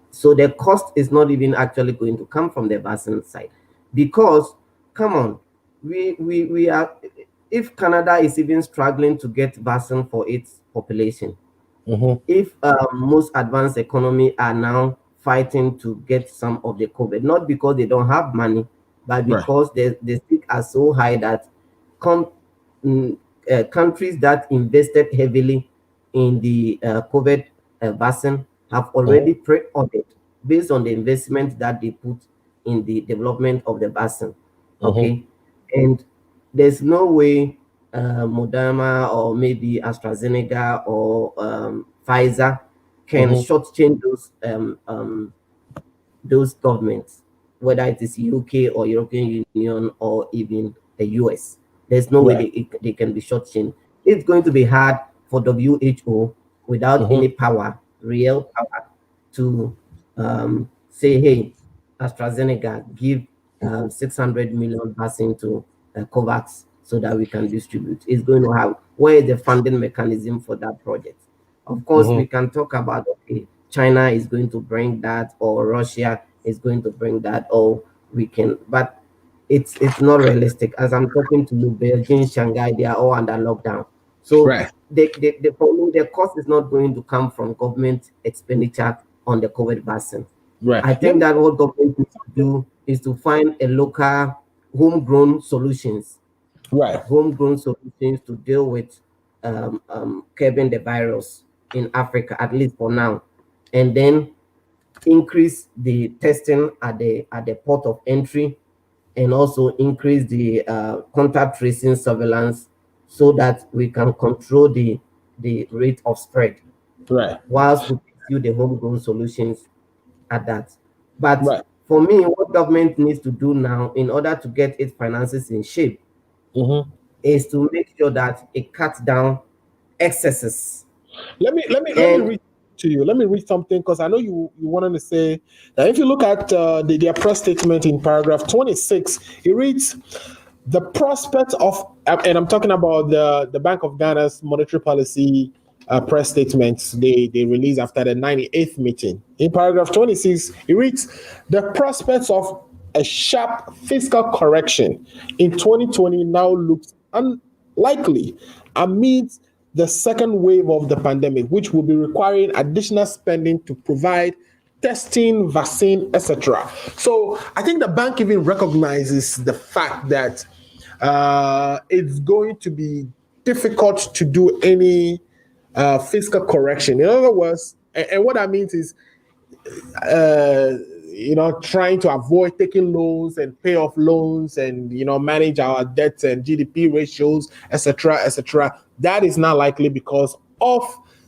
Speaker 5: So the cost is not even actually going to come from the vaccine side. Because, come on, we are, if Canada is even struggling to get vaccine for its population, if most advanced economy are now fighting to get some of the COVID, not because they don't have money, but because the stakes are so high that countries that invested heavily in the COVID vaccine have already pre-ordered based on the investment that they put in the development of the vaccine. Okay, and there's no way Moderna or maybe AstraZeneca or Pfizer can shortchange those governments, whether it is UK or European Union or even the US. There's no way they can be shortchanged. It's going to be hard for WHO without any power, real power, to say, hey, AstraZeneca, give 600 million vaccine to COVAX so that we can distribute. It's going to have, where is the funding mechanism for that project? Of course, we can talk about, okay, China is going to bring that, or Russia is going to bring that, or we can, but it's not realistic. As I'm talking to you, Beijing, Shanghai, they are all under lockdown. So
Speaker 2: Right.
Speaker 5: for me, the cost is not going to come from government expenditure on the COVID vaccine.
Speaker 2: Right.
Speaker 5: I think that what government needs to do is to find a local homegrown solutions.
Speaker 2: Right.
Speaker 5: Homegrown solutions to deal with curbing the virus in Africa, at least for now, and then increase the testing at the port of entry, and also increase the contact tracing surveillance, so that we can control the rate of spread.
Speaker 2: Right.
Speaker 5: Whilst we pursue the homegrown solutions at that. But
Speaker 2: Right.
Speaker 5: for me, what government needs to do now in order to get its finances in shape is to make sure that it cuts down excesses.
Speaker 2: Let me read to you. Let me read something, because I know you wanted to say that if you look at their press statement in paragraph 26, it reads, the prospect of, and I'm talking about the Bank of Ghana's monetary policy press statements they released after the 98th meeting. In paragraph 26, it reads, the prospects of a sharp fiscal correction in 2020 now looks unlikely amid the second wave of the pandemic, which will be requiring additional spending to provide testing, vaccine, etc. So I think the bank even recognizes the fact that it's going to be difficult to do any fiscal correction. In other words, and what that means is, trying to avoid taking loans and pay off loans and, manage our debts and GDP ratios, etc., etc. That is not likely because of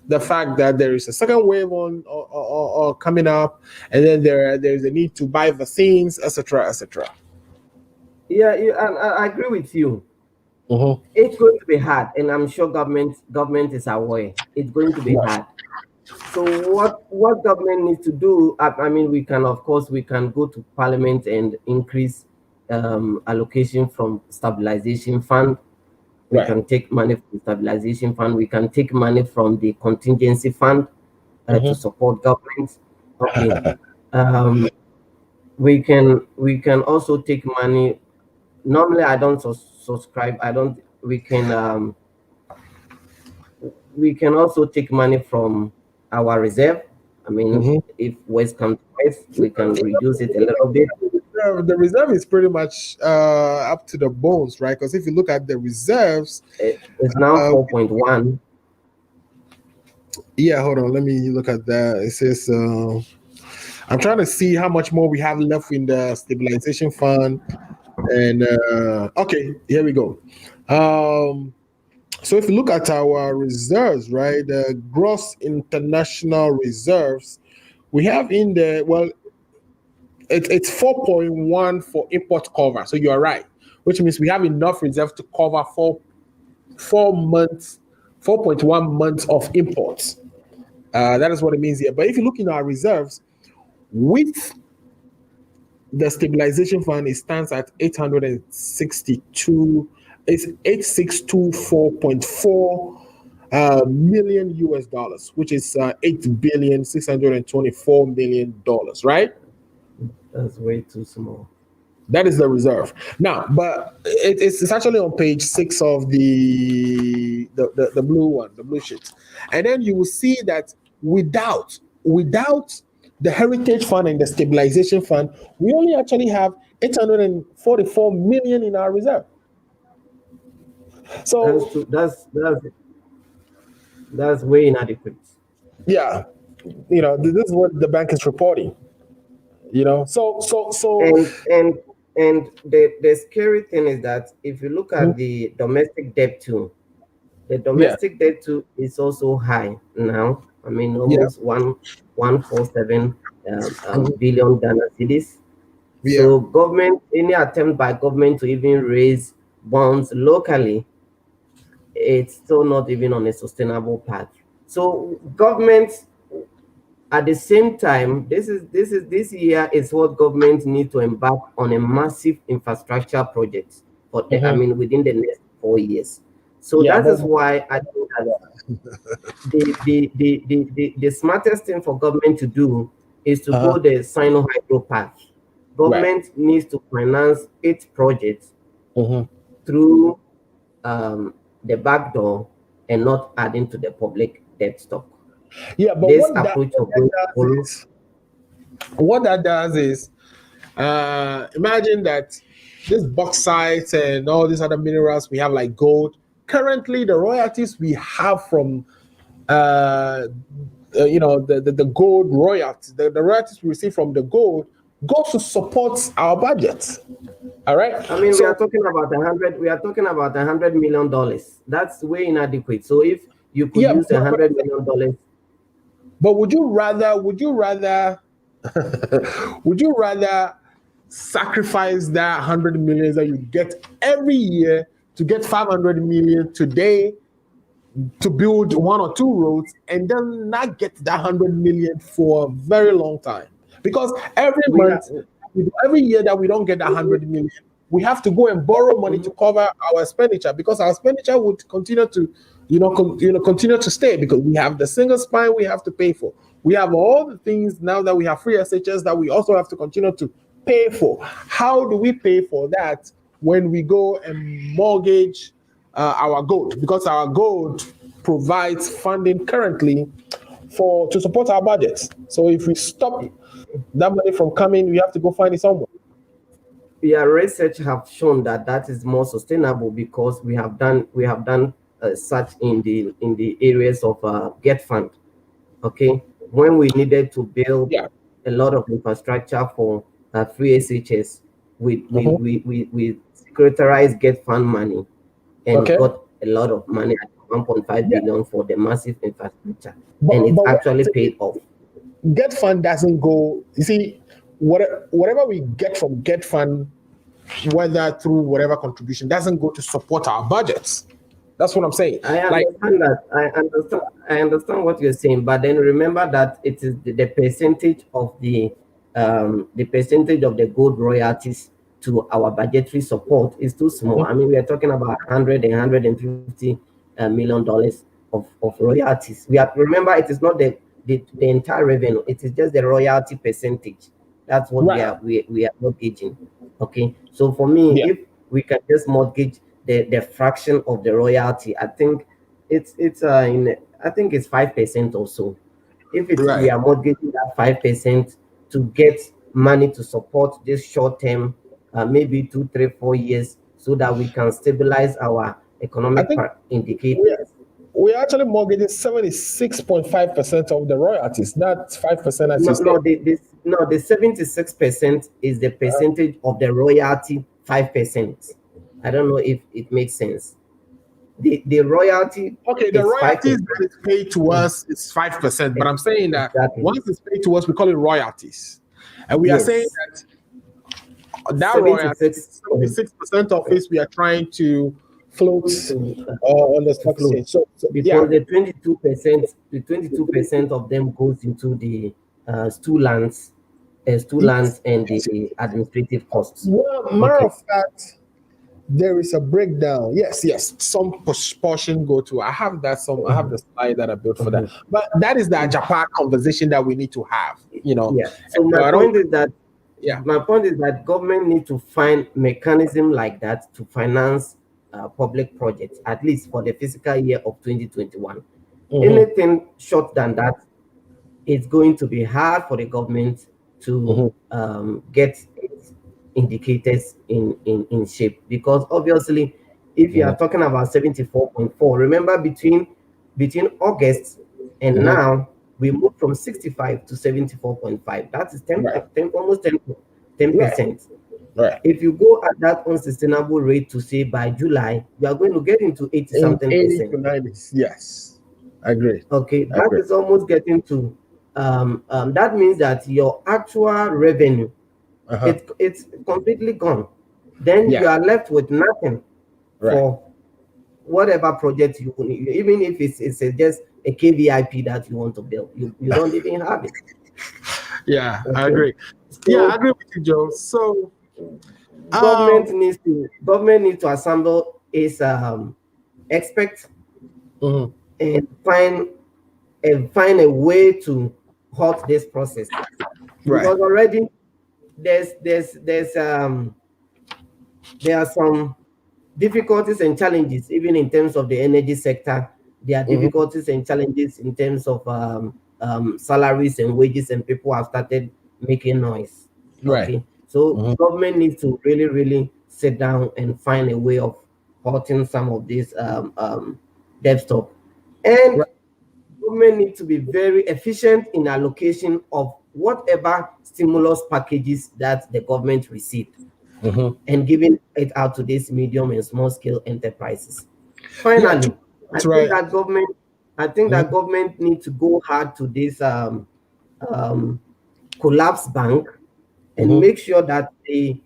Speaker 2: the fact that there is a second wave or coming up, and then there's a need to buy vaccines, etc., etc.
Speaker 5: Yeah, I agree with you. It's going to be hard, and I'm sure government is aware it's going to be hard. So what government needs to do? I mean, we can go to Parliament and increase allocation from stabilization fund. We can take money from stabilization fund. We can take money from the contingency fund to support government. Okay. We can also take money. Normally, I don't subscribe. We can also take money from our reserve. I mean, if West comes to West, we can reduce it a little bit.
Speaker 2: The reserve is pretty much up to the bones, right? Because if you look at the reserves,
Speaker 5: it's now 4.1.
Speaker 2: Yeah, hold on. Let me look at that. It says, I'm trying to see how much more we have left in the stabilization fund. And okay, here we go. So if you look at our reserves, right, the gross international reserves, we have in the, well, it's 4.1 for import cover. So you are right, which means we have enough reserves to cover 4.1 months of imports. That is what it means here. But if you look in our reserves, with the stabilization fund, it stands at 862. It's 8624.4 million US dollars, which is $8,624,000,000, right?
Speaker 5: That's way too small.
Speaker 2: That is the reserve. Now, but it's actually on page 6 of the blue one, the blue sheet. And then you will see that without the Heritage Fund and the Stabilization Fund, we only actually have 844 million in our reserve. So
Speaker 5: that's way inadequate.
Speaker 2: Yeah, this is what the bank is reporting. So
Speaker 5: and the scary thing is that if you look at the domestic debt too, the domestic debt too is also high now. I mean, almost 147 billion Ghana cedis. So any attempt by government to even raise bonds locally, it's still not even on a sustainable path. So government, at the same time, this year is what government needs to embark on a massive infrastructure project for I mean, within the next 4 years. So that is why I think that the smartest thing for government to do is to go the Sino-Hydro path. Government needs to finance its projects through the back door and not adding to the public debt stock.
Speaker 2: Yeah, but
Speaker 5: this approach of
Speaker 2: what that does is imagine that this bauxite and all these other minerals we have, like gold. Currently, the royalties we have from the gold royalties, the royalties we receive from the gold goes to support our budget. All right.
Speaker 5: I mean, we are talking about $100 million. That's way inadequate. So if you could use $100 million.
Speaker 2: But would you rather would you rather sacrifice that 100 million that you get every year to get 500 million today to build 1 or 2 roads and then not get that 100 million for a very long time? Because every year that we don't get that 100 million, we have to go and borrow money to cover our expenditure, because our expenditure would continue to continue to stay, because we have the single spine we have to pay for. We have all the things now that we have free SHS that we also have to continue to pay for. How do we pay for that when we go and mortgage our gold? Because our gold provides funding currently to support our budgets. So if we stop that money from coming, we have to go find it somewhere.
Speaker 5: Yeah, research have shown that is more sustainable, because we have done such in the areas of Get Fund. Okay, when we needed to build a lot of infrastructure for free SHS, we securitized Get Fund money and got a lot of money, 1.5 billion for the massive infrastructure, and it actually paid off.
Speaker 2: Get Fund doesn't go. You see, whatever we get from Get Fund, whether through whatever contribution, doesn't go to support our budgets. That's what I'm saying.
Speaker 5: I understand what you're saying, but then remember that it is the percentage of the gold royalties to our budgetary support is too small. I mean, we are talking about $150 million of royalties. Remember, it is not the entire revenue. It is just the royalty percentage. That's what we are mortgaging. Okay, so for me, if we can just mortgage the fraction of the royalty, I think it's 5% or so. If we are mortgaging that 5% to get money to support this short term, maybe 2, 3, 4 years, so that we can stabilize our economic indicators.
Speaker 2: We're actually mortgaging 76.5% of the royalties, not 5% as you
Speaker 5: said. The 76% is the percentage of the royalty 5%. I don't know if it makes sense. The royalty.
Speaker 2: Okay, the royalties that is paid to us is 5%, but I'm saying that once it's paid to us, we call it royalties, and we are saying that royalties, 76% of it we are trying to float on the stock exchange. So
Speaker 5: because the 22% of them goes into the stool lands and the administrative costs.
Speaker 2: Well, matter of fact, there is a breakdown. Yes, some portion go to. I have that. I have the slide that I built for that. But that is the Japan conversation that we need to have.
Speaker 5: So my point is that government need to find mechanism like that to finance public projects, at least for the fiscal year of 2021. Anything short than that, it's going to be hard for the government to get its indicators in shape, because obviously, if you are talking about 74.4, remember between August and now we moved from 65 to 74.5. That is almost 10%.
Speaker 2: Right.
Speaker 5: If you go at that unsustainable rate to say by July, you are going to get into 80-something percent.
Speaker 2: Yes, I agree.
Speaker 5: Okay, that is almost getting to. That means that your actual revenue, it's completely gone. Then you are left with nothing for whatever project you even if it's just a KVIP that you want to build. You don't even have it.
Speaker 2: Yeah, I agree. I agree with you, Joe. So
Speaker 5: government needs to assemble is expect and find a way to halt this process, because already there are some difficulties and challenges even in terms of the energy sector. There are difficulties and challenges in terms of salaries and wages, and people have started making noise. Okay, so government needs to really sit down and find a way of halting some of these debt stop, and government needs to be very efficient in allocation of whatever stimulus packages that the government received and giving it out to these medium and small scale enterprises. Finally, I think that government needs to go hard to this collapse bank and make sure that the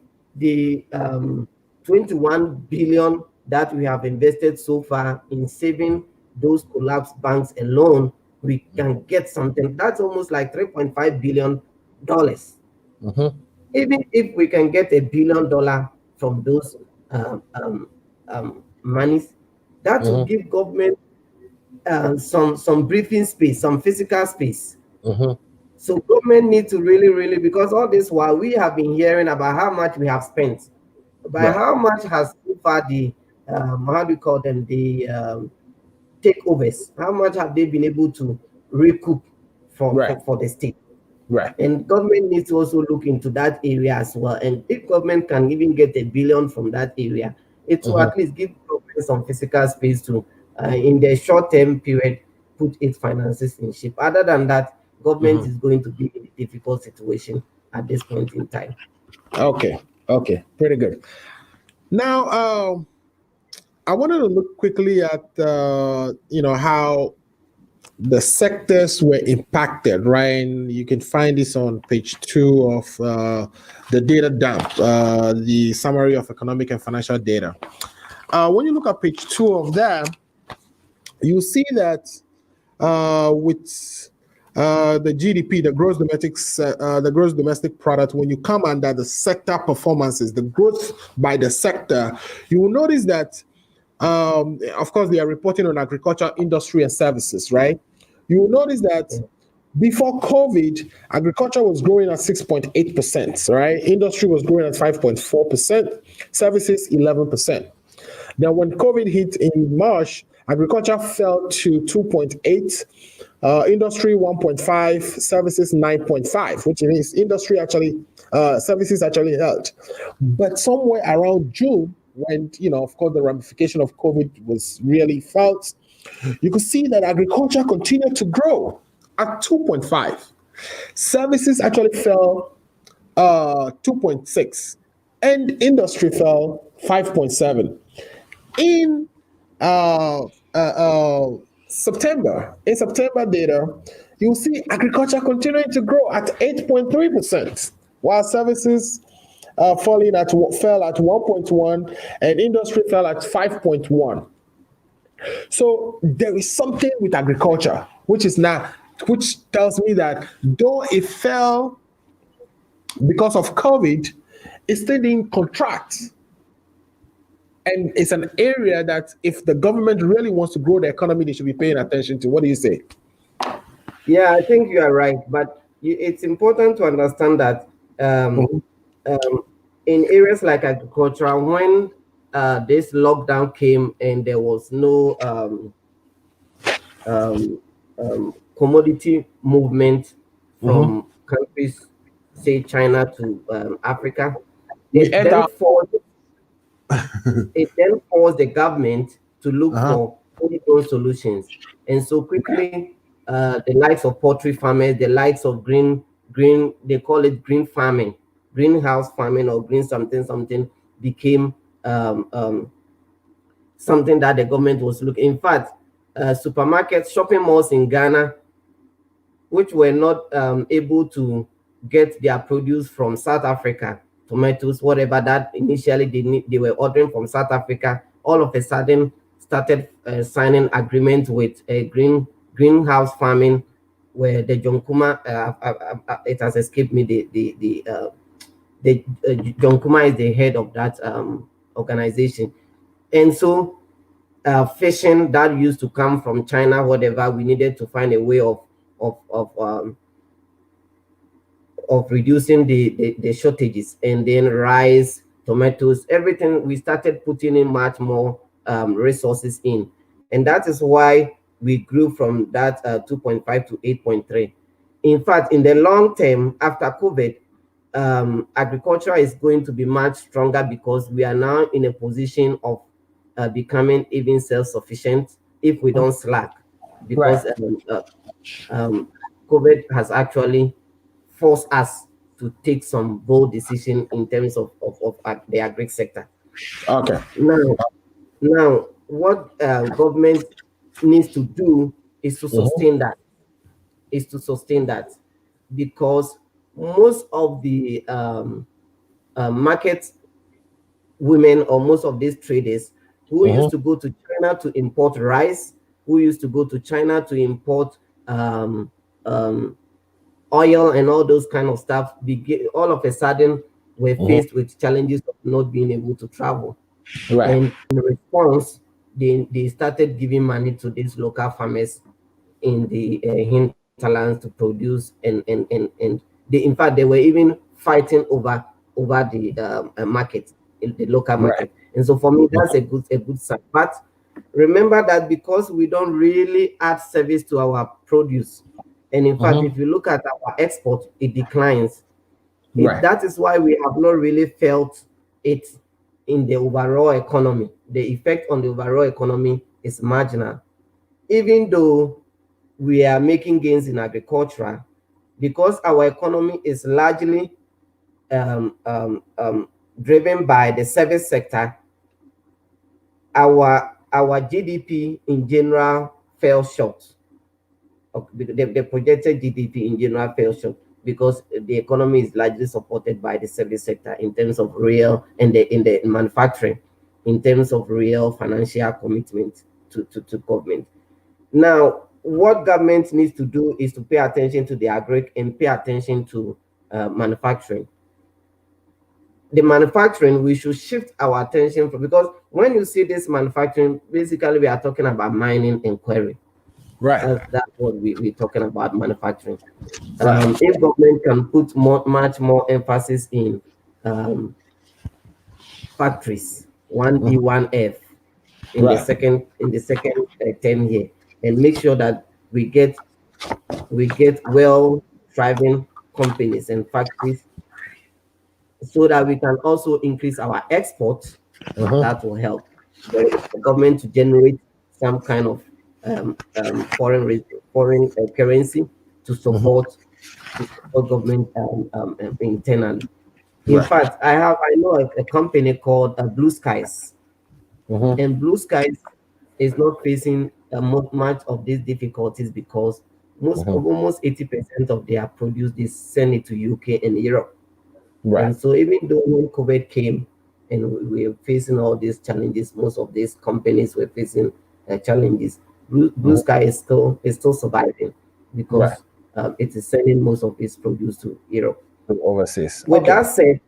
Speaker 5: 21 billion that we have invested so far in saving those collapse banks alone, we can get something that's almost like $3.5 billion. Even if we can get $1 billion from those monies, that will give government some breathing space, some physical space. So government needs to really, because all this while we have been hearing about how much we have spent, but how much has so far the how do you call them, the takeovers, how much have they been able to recoup for the state? And government needs to also look into that area as well. And if government can even get $1 billion from that area, it will at least give government some physical space to, in the short-term period, put its finances in shape. Other than that, government is going to be in a difficult situation at this point in time.
Speaker 2: Okay, pretty good. Now, I wanted to look quickly at how the sectors were impacted, right? And you can find this on page 2 of the data dump, the summary of economic and financial data. When you look at page 2 of that, you see that with the GDP, the gross domestic product, when you come under the sector performances, the growth by the sector, you will notice that, of course, they are reporting on agriculture, industry, and services, right? You will notice that before COVID, agriculture was growing at 6.8%, right? Industry was growing at 5.4%, services 11%. Now, when COVID hit in March, agriculture fell to 2.8%, industry 1.5%, services 9.5%, which means services actually held. But somewhere around June, when, of course, the ramification of COVID was really felt, you could see that agriculture continued to grow at 2.5%. Services actually fell 2.6%, and industry fell 5.7%. In September data, you'll see agriculture continuing to grow at 8.3%, while services fell at 1.1%, and industry fell at 5.1%. So there is something with agriculture, which tells me that though it fell because of COVID, it still didn't contract. And it's an area that if the government really wants to grow the economy, they should be paying attention to. What do you say?
Speaker 5: Yeah, I think you are right. But it's important to understand that in areas like agriculture, when this lockdown came and there was no commodity movement from countries, say China to Africa, it then forced the government to look for homegrown solutions. And so quickly, the likes of poultry farmers, the likes of green, they call it green farming, greenhouse farming or green something became something that the government was looking. In fact, supermarkets, shopping malls in Ghana, which were not able to get their produce from South Africa, tomatoes, whatever that initially they were ordering from South Africa, all of a sudden started signing agreements with a greenhouse farming, where the John Kuma, it has escaped me, John Kuma is the head of that organization. And so fishing that used to come from China, whatever, we needed to find a way of reducing the shortages. And then rice, tomatoes, everything, we started putting in much more resources in. And that is why we grew from that 2.5 to 8.3. In fact, in the long term, after COVID, agriculture is going to be much stronger because we are now in a position of becoming even self-sufficient if we don't slack. Because COVID has actually forced us to take some bold decision in terms of the agri sector.
Speaker 2: Okay.
Speaker 5: Now, what government needs to do is to sustain that. Is to sustain that, because most of the market women, or most of these traders who used to go to China to import rice, who used to go to China to import oil and all those kind of stuff, all of a sudden were faced with challenges of not being able to travel.
Speaker 2: Right.
Speaker 5: And in response, they started giving money to these local farmers in the hinterlands to produce, and they, in fact, they were even fighting over the market, the local market. And so for me, that's a good sign. But remember that because we don't really add service to our produce, and in fact, if you look at our export, it declines. That is why we have not really felt it in the overall economy. The effect on the overall economy is marginal, even though we are making gains in agriculture, because our economy is largely driven by the service sector. Our GDP in general fell short. The projected GDP in general fell short because the economy is largely supported by the service sector in terms of real, and in the manufacturing, in terms of real financial commitment to government. Now, what government needs to do is to pay attention to the agri and pay attention to manufacturing. The manufacturing, we should shift our attention from, because when you see this manufacturing, basically we are talking about mining and quarry.
Speaker 2: Right.
Speaker 5: That's what we're talking about, manufacturing. If government can put much more emphasis in factories, 1B, 1F, in the second 10 year, and make sure that we get well thriving companies and factories, so that we can also increase our exports. That will help the government to generate some kind of foreign currency to support government internally. In fact, I know a company called Blue Skies, and Blue Skies is not facing much of these difficulties because almost 80% of their produce is sent it to UK and Europe. And so even though when COVID came and we were facing all these challenges, most of these companies were facing challenges. Blue Sky is still surviving because it is sending most of its produce to Europe.
Speaker 2: Overseas.
Speaker 5: With that said,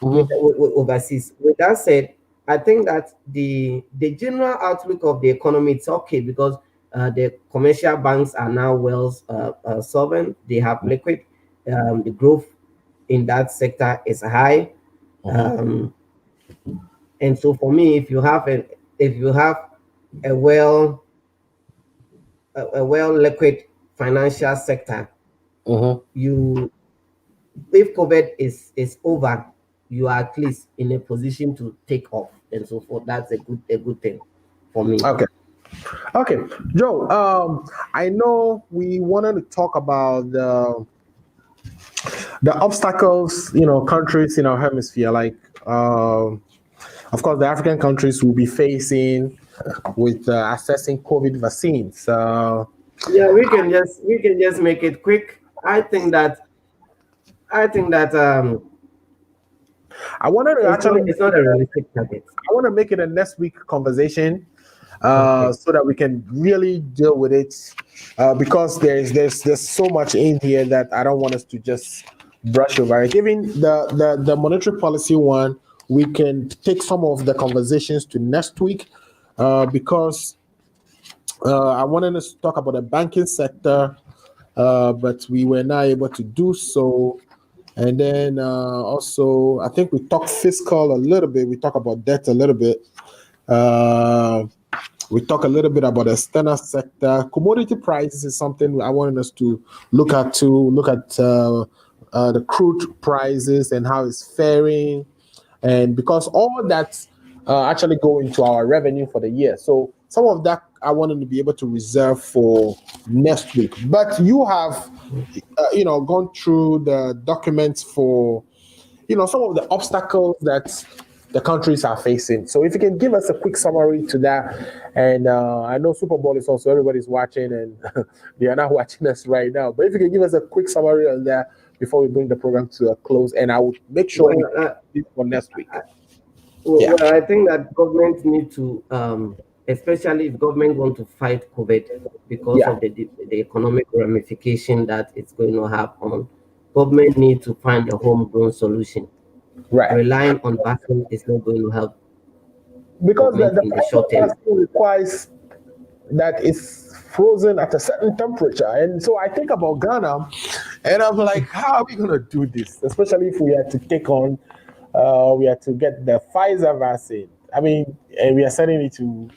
Speaker 5: overseas. With that said, I think that the general outlook of the economy, it's okay because the commercial banks are now well solvent. They have liquid. The growth in that sector is high. And so for me, if you have a well liquid financial sector, if COVID is over, you are at least in a position to take off, and so forth. That's a good thing for me.
Speaker 2: Okay, Joe. I know we wanted to talk about the obstacles, countries in our hemisphere, like of course the African countries will be facing with accessing COVID vaccines.
Speaker 5: Yeah, we can just make it quick. I think that
Speaker 2: I wanted to
Speaker 5: it's not a realistic target.
Speaker 2: I want to make it a next week conversation, so that we can really deal with it, because there's so much in here that I don't want us to just brush over it. Even the monetary policy one, we can take some of the conversations to next week because I wanted us to talk about the banking sector, but we were not able to do so. And then also, I think we talked fiscal a little bit. We talked about debt a little bit. We talk a little bit about the external sector. Commodity prices is something I wanted us to look at the crude prices and how it's faring. And because all that actually go into our revenue for the year. So some of that I wanted to be able to reserve for next week. But you have, gone through the documents for, some of the obstacles that the countries are facing. So if you can give us a quick summary to that. And I know Super Bowl is also, everybody's watching and they are not watching us right now. But if you can give us a quick summary on that before we bring the program to a close, and I will make sure we do it for next week.
Speaker 5: Well, I think that government need to, especially if government want to fight COVID because of the economic ramification that it's going to have on, government need to find a homegrown solution.
Speaker 2: Right.
Speaker 5: Relying on vaccine is not going to help.
Speaker 2: Because
Speaker 5: the short term
Speaker 2: requires that it's frozen at a certain temperature. And so I think about Ghana and I'm like, how are we going to do this? Especially if we had to take on, we had to get the Pfizer vaccine. I mean, and we are sending it to,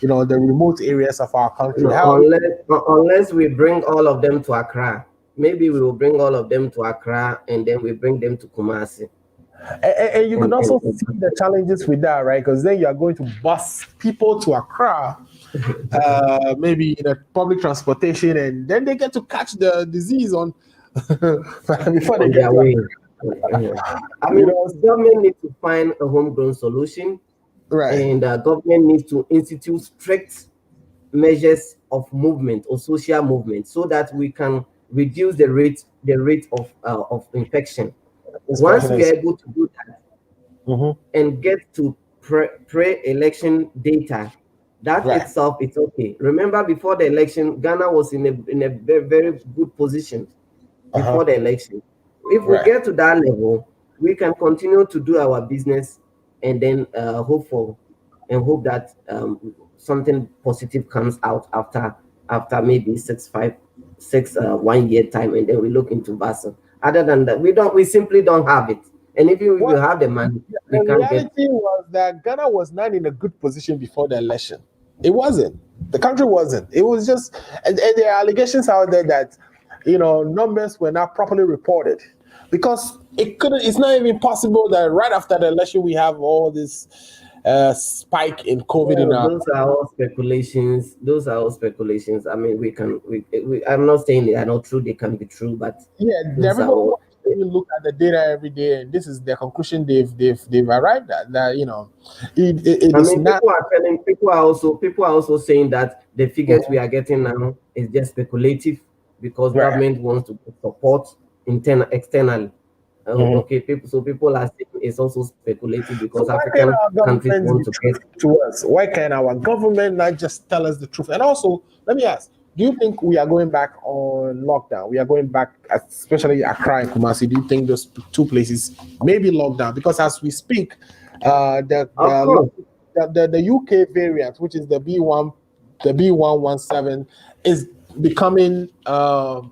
Speaker 2: the remote areas of our country.
Speaker 5: Unless we bring all of them to Accra. Maybe we will bring all of them to Accra and then we bring them to Kumasi.
Speaker 2: And you can also see the challenges with that, right? Because then you are going to bus people to Accra, maybe in a public transportation, and then they get to catch the disease on before they get away.
Speaker 5: I mean, government needs to find a homegrown solution,
Speaker 2: right? And
Speaker 5: government needs to institute strict measures of movement or social movement so that we can reduce the rate of infection. Once we are able to do that and get to pre-election data, that itself it's okay. Remember, before the election, Ghana was in a very, very good position before the election. If we get to that level, we can continue to do our business and then hope hope that something positive comes out after maybe 1 year time, and then we look into vaccine. Other than that, we simply don't have it. And if you have the money, we can't get.
Speaker 2: The reality was that Ghana was not in a good position before the election. It wasn't. The country wasn't. It was just, and there are allegations out there that, numbers were not properly reported because it's not even possible that right after the election we have all this spike in COVID.
Speaker 5: Those are all speculations. I mean, I'm not saying they are not true. They can be true, but
Speaker 2: you look at the data every day, and this is the conclusion they've arrived at. That
Speaker 5: people are also saying that the figures we are getting now is just speculative because government wants to support externally. People are saying it's also speculative because African countries want to get
Speaker 2: to us. Why can our government not just tell us the truth? And also, let me ask: do you think we are going back on lockdown? We are going back, especially Accra and Kumasi. Do you think those two places may be locked down? Because as we speak, the UK variant, which is the B117, is becoming the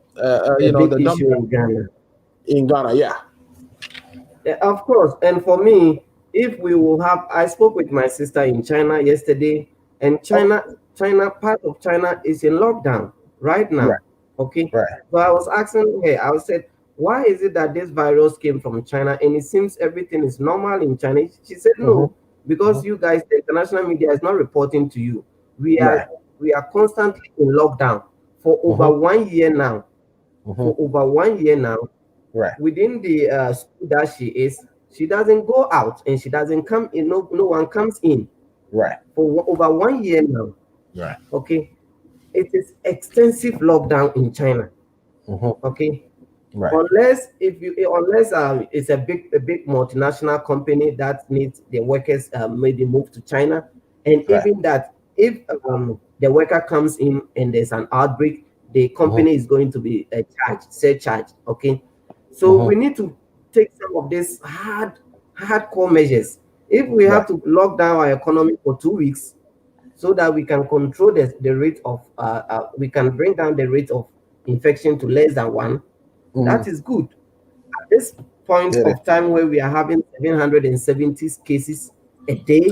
Speaker 5: issue
Speaker 2: in Ghana. Yeah.
Speaker 5: Of course, and for me, if we will have, I spoke with my sister in China yesterday, and part of China is in lockdown right now. Okay. So I was asking her, I said, why is it that this virus came from China and it seems everything is normal in China? She said, no, because you guys, the international media is not reporting to you. We are constantly in lockdown for over 1 year now. For over 1 year now. Within the school that she doesn't go out and she doesn't come in. No one comes in. For over 1 year now. Okay. It is extensive lockdown in China. Okay. Unless it's a big multinational company that needs the workers maybe move to China, and even that if the worker comes in and there's an outbreak, the company is going to be surcharged. Okay. So we need to take some of these hard hardcore measures. If we have to lock down our economy for 2 weeks so that we can control the rate of, we can bring down the rate of infection to less than 1, that is good. At this point of time where we are having 770 cases a day,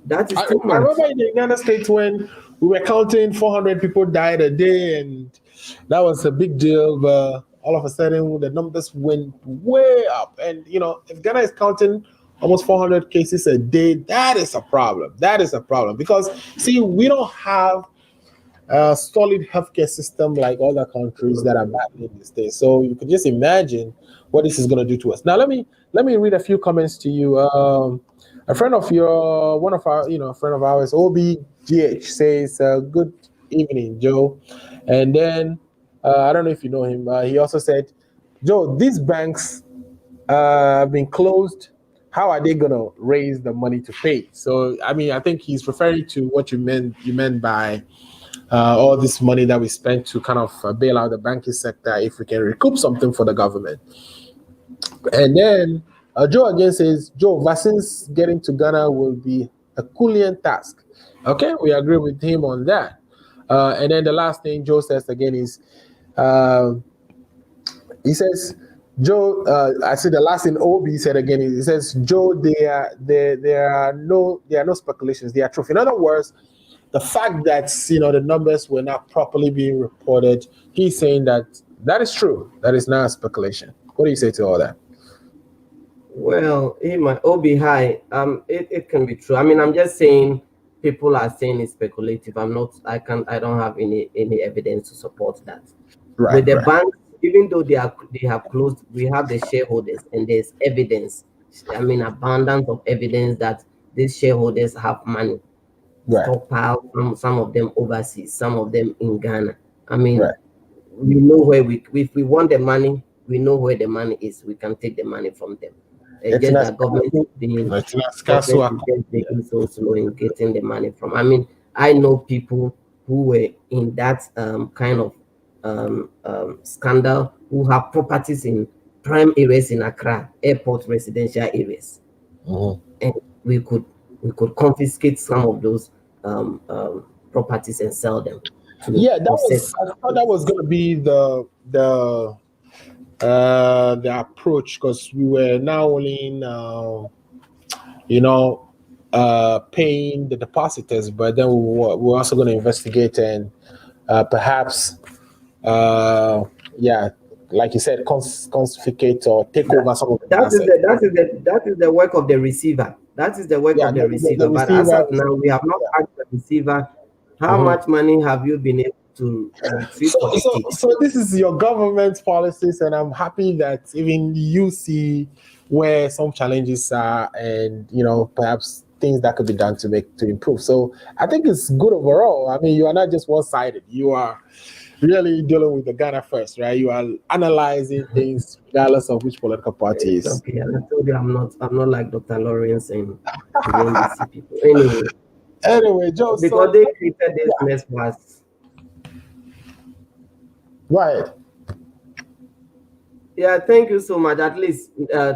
Speaker 5: that is too much.
Speaker 2: I remember in the United States when we were counting 400 people died a day, and that was a big deal. But all of a sudden, the numbers went way up. And, you know, if Ghana is counting almost 400 cases a day, that is a problem. That is a problem. Because, see, we don't have a solid healthcare system like other countries that are battling these days. So you can just imagine what this is going to do to us. Now, let me read a few comments to you. A friend of a friend of ours, OBGH, says, good evening, Joe. And then, I don't know if you know him, he also said, Joe, these banks have been closed. How are they going to raise the money to pay? So, I mean, I think he's referring to what you meant by all this money that we spent to kind of bail out the banking sector if we can recoup something for the government. And then Joe again says, Joe, vaccines getting to Ghana will be a Herculean task. Okay, we agree with him on that. And then the last thing Joe says again is, he says, Joe, I see the last thing Obi said again, he says, Joe, there are no speculations, they are truth. In other words, the fact that, you know, the numbers were not properly being reported, he's saying that is true. That is not a speculation. What do you say to all that?
Speaker 5: Well, my Obi high, it can be true. I mean, I'm just saying people are saying it's speculative. I don't have any evidence to support that.
Speaker 2: Right.
Speaker 5: With the banks, even though they have closed, we have the shareholders, and there's evidence. I mean, abundance of evidence that these shareholders have money.
Speaker 2: Right.
Speaker 5: Stockpile, some of them overseas, some of them in Ghana. I mean, we know where if we want the money, we know where the money is. We can take the money from them. It's just that government is being so slow in getting the money from. I mean, I know people who were in that kind of scandal who have properties in prime areas in Accra, airport residential areas, and we could confiscate some of those properties and sell them. I
Speaker 2: thought that was going to be the approach, because we were now only paying the depositors, but then we're also going to investigate and perhaps like you said, confiscate or take over some of the assets.
Speaker 5: That is the work of the receiver. That is the work of the receiver. But as of now, we have not asked the receiver how much money have you been able to retrieve for the state.
Speaker 2: So this is your government's policies, and I'm happy that even you see where some challenges are, and perhaps things that could be done to improve. So I think it's good overall. I mean, you are not just one-sided. You are really dealing with the Ghana first, right? You are analyzing things regardless of which political party is.
Speaker 5: Okay, I told you I'm not like Dr. Lawrence and the NDC people.
Speaker 2: Anyway, Joe,
Speaker 5: because they created this mess for us.
Speaker 2: Right.
Speaker 5: Yeah, thank you so much. At least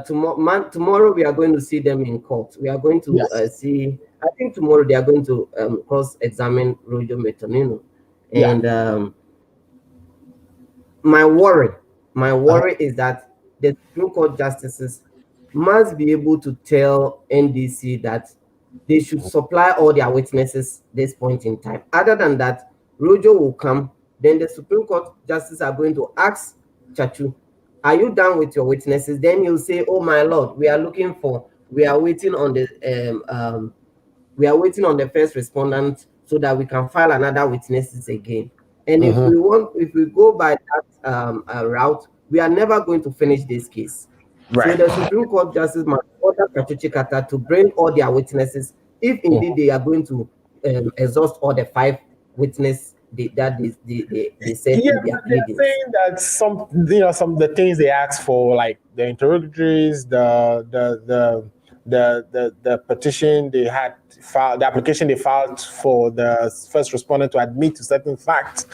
Speaker 5: tomorrow we are going to see them in court. We are going to see. I think tomorrow they are going to cross-examine Roger Metonino, and my worry is that the Supreme Court justices must be able to tell NDC that they should supply all their witnesses this point in time. Other than that, Rojo will come. Then the Supreme Court justices are going to ask Chachu, "Are you done with your witnesses?" Then he'll say, "Oh my Lord, we are waiting on the first respondent so that we can file another witnesses again." And if we go by that route, we are never going to finish this case. Right. So the Supreme Court justice must order Kata to bring all their witnesses, if indeed they are going to exhaust all the 5 witnesses that they said in their pleadings.
Speaker 2: They're saying that some of the things they asked for, like the interrogatories, the petition they had filed, the application they filed for the first respondent to admit to certain facts,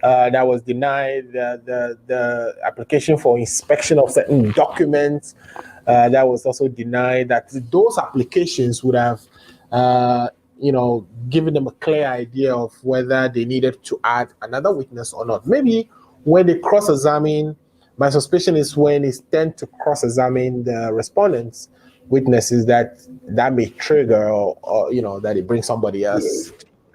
Speaker 2: that was denied, the application for inspection of certain documents that was also denied. That those applications would have, given them a clear idea of whether they needed to add another witness or not. Maybe when they cross-examine, my suspicion is when it's tend to cross-examine the respondents' witnesses that may trigger or that they bring somebody else.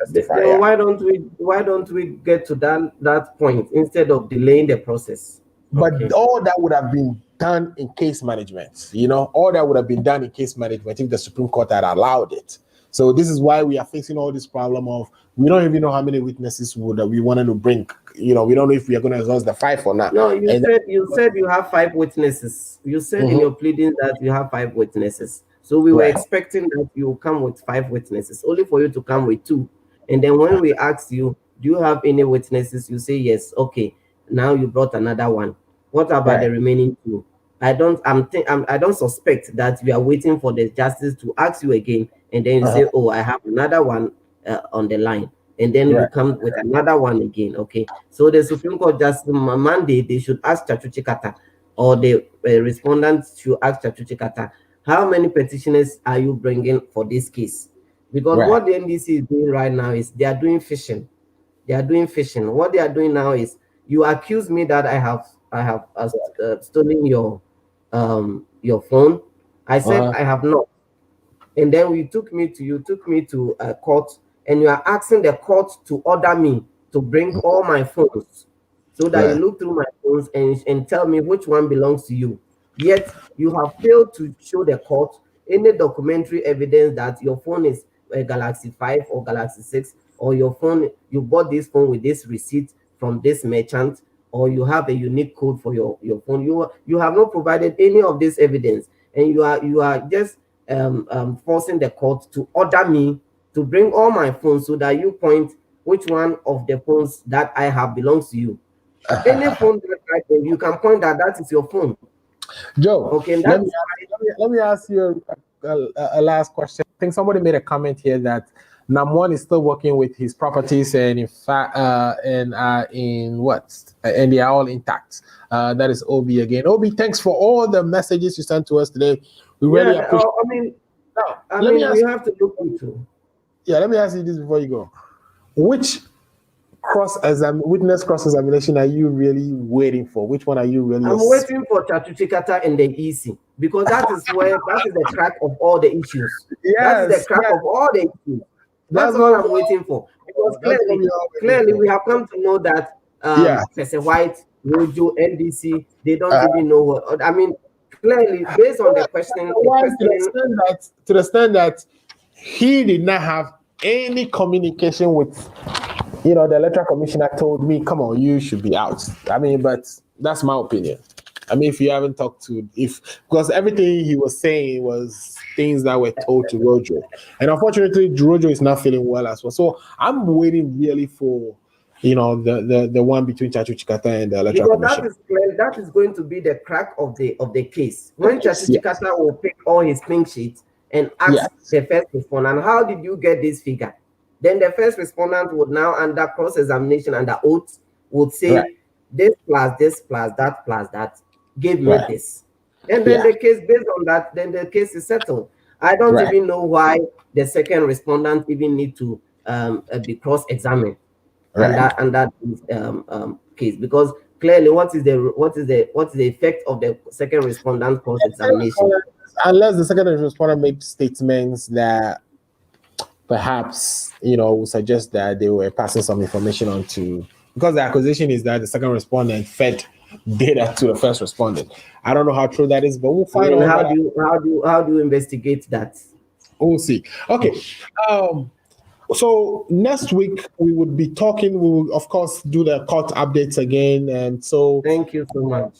Speaker 5: Then why don't we get to that point instead of delaying the process?
Speaker 2: But all that would have been done in case management, all that would have been done in case management if the Supreme Court had allowed it. So this is why we are facing all this problem of we don't even know how many witnesses we wanted to bring. We don't know if we are going to exhaust the 5 or not.
Speaker 5: No, you said you have 5 witnesses. You said in your pleading that you have 5 witnesses. So we were expecting that you will come with 5 witnesses, only for you to come with 2. And then when we asked you, do you have any witnesses? You say yes. Okay, now you brought another one. What about the remaining 2? I don't suspect that we are waiting for the justice to ask you again, and then you say, oh, I have another one on the line, and then you come with another one again. Okay, so the Supreme Court just Monday they should ask Chachuchi Kata, or the respondents should ask Chachuchi Kata, how many petitioners are you bringing for this case? Because what the NDC is doing right now is they are doing fishing. They are doing fishing. What they are doing now is you accuse me that I have stolen your phone. I said I have not, and then you took me to a court, and you are asking the court to order me to bring all my phones, so that you look through my phones and tell me which one belongs to you. Yet you have failed to show the court any documentary evidence that your phone is a Galaxy 5 or Galaxy 6, or your phone, you bought this phone with this receipt from this merchant, or you have a unique code for your phone. You have not provided any of this evidence, and you are just forcing the court to order me to bring all my phones, so that you point which one of the phones that I have belongs to you. Any phone that I think you can point that is your phone.
Speaker 2: Joe,
Speaker 5: okay,
Speaker 2: let me ask you a last question. I think somebody made a comment here that Namwan is still working with his properties, and in fact, and they are all intact. That is Obi again. Obi, thanks for all the messages you sent to us today. We really appreciate.
Speaker 5: We have to look into.
Speaker 2: Yeah, let me ask you this before you go. Which witness cross-examination are you really waiting for? Which one are you really?
Speaker 5: I'm waiting for Chachuchi Kata and the EC, because that is the crack of all the issues. Yes, that is the crack of all the issues. That's what I'm waiting for. Because clearly we have come to know that Professor White, Rojo, NDC, they don't even know what. I mean, clearly, based on the question,
Speaker 2: to the extent that he did not have any communication with, the electoral commissioner told me, come on, you should be out. I mean, but that's my opinion. I mean, if you haven't talked to, because everything he was saying was things that were told to Rojo. And unfortunately, Rojo is not feeling well as well. So I'm waiting really for, the one between Chachuchi Kata and the electoral commission.
Speaker 5: That is going to be the crack of the case. When Chachuchi Kata will pick all his pink sheets and ask the first respondent, how did you get this figure? Then the first respondent would now, under cross-examination, under oath, would say, this plus that gave me this. And then the case, based on that, then the case is settled. I don't even know why the second respondent even need to be cross-examined on that case, because clearly, what is the effect of the second respondent cross-examination?
Speaker 2: Unless the second respondent made statements that perhaps would suggest that they were passing some information on to, because the accusation is that the second respondent fed data to the first respondent. I don't know how true that is, but we'll find out.
Speaker 5: How do you investigate that?
Speaker 2: We'll see. Okay. So next week we would be talking. We will, of course, do the court updates again, and so
Speaker 5: thank you so much.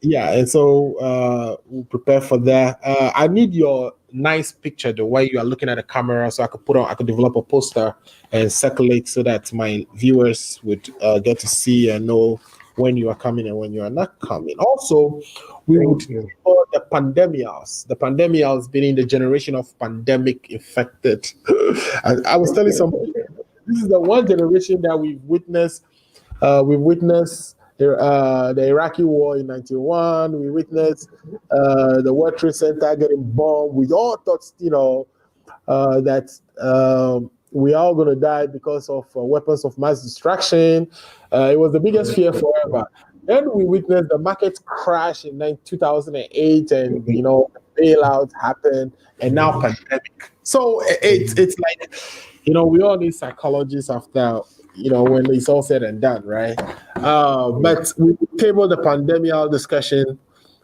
Speaker 2: Yeah, and so we'll prepare for that. I need your nice picture, the way you are looking at the camera, so I could develop a poster and circulate so that my viewers would get to see and know when you are coming and when you are not coming. Also, we would call the pandemials being the generation of pandemic infected. I was telling somebody, this is the one generation that we've witnessed We witnessed the Iraqi war in 91. We witnessed the World Trade Center getting bombed. We all thought, that we are all going to die because of weapons of mass destruction. It was the biggest fear forever. Then we witnessed the market crash in 2008, and bailout happened, and now pandemic. So it's like, we all need psychologists after when it's all said and done, right? But we table the pandemic discussion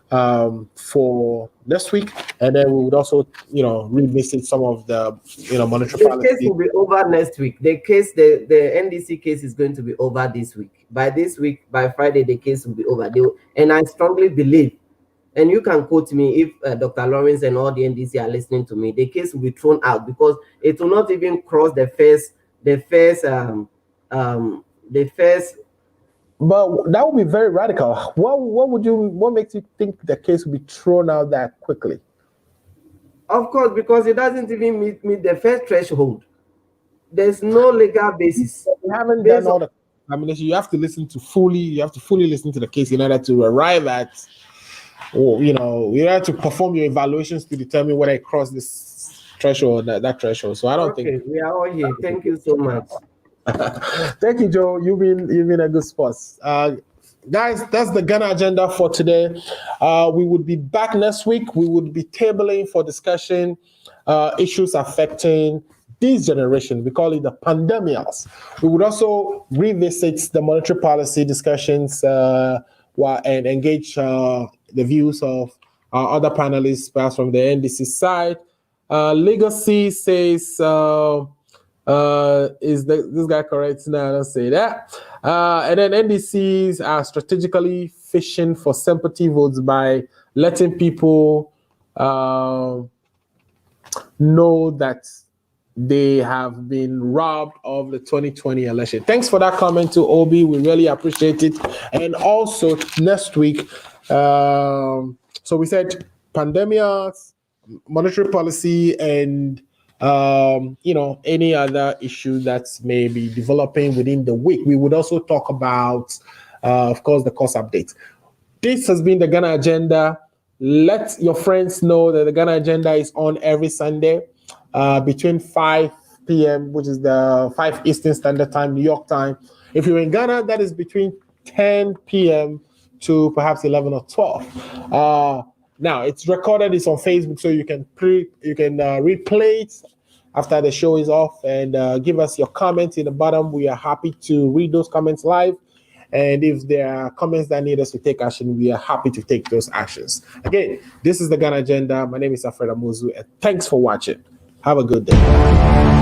Speaker 2: for next week, and then we would also revisit some of the monetary policy.
Speaker 5: The case will be over next week. The NDC case is going to be over this week. By this week, by Friday, the case will be over. And I strongly believe, and you can quote me if Dr. Lawrence and all the NDC are listening to me, the case will be thrown out because it will not even cross the first.
Speaker 2: But that would be very radical. What makes you think the case will be thrown out that quickly?
Speaker 5: Of course, because it doesn't even meet the first threshold. There's no legal basis.
Speaker 2: You haven't done all the examination. You have to fully listen to the case in order to arrive at, you have to perform your evaluations to determine whether it crossed this threshold or that threshold. So I don't think
Speaker 5: we are all here. Thank you so much.
Speaker 2: Thank you, Joe. You've been a good sport. Guys, that's the Ghana agenda for today. We would be back next week. We would be tabling for discussion issues affecting this generation. We call it the pandemics. We would also revisit the monetary policy discussions and engage the views of our other panelists, perhaps from the NDC side. Legacy says, is this guy correct? No, I don't say that. And then NDCs are strategically fishing for sympathy votes by letting people know that they have been robbed of the 2020 election. Thanks for that comment to Obi. We really appreciate it. And also next week, so we said pandemics, monetary policy, and any other issue that may be developing within the week. We would also talk about, of course, the course update. This has been the Ghana Agenda. Let your friends know that the Ghana Agenda is on every Sunday between 5 p.m., which is the 5 Eastern Standard Time, New York time. If you're in Ghana, that is between 10 p.m. to perhaps 11 or 12. Now it's recorded. It's on Facebook, so you can replay it after the show is off and give us your comments in the bottom. We are happy to read those comments live, and if there are comments that need us to take action, we are happy to take those actions. Again, this is the Ghana Agenda. My name is Alfred Amuzu, and thanks for watching. Have a good day.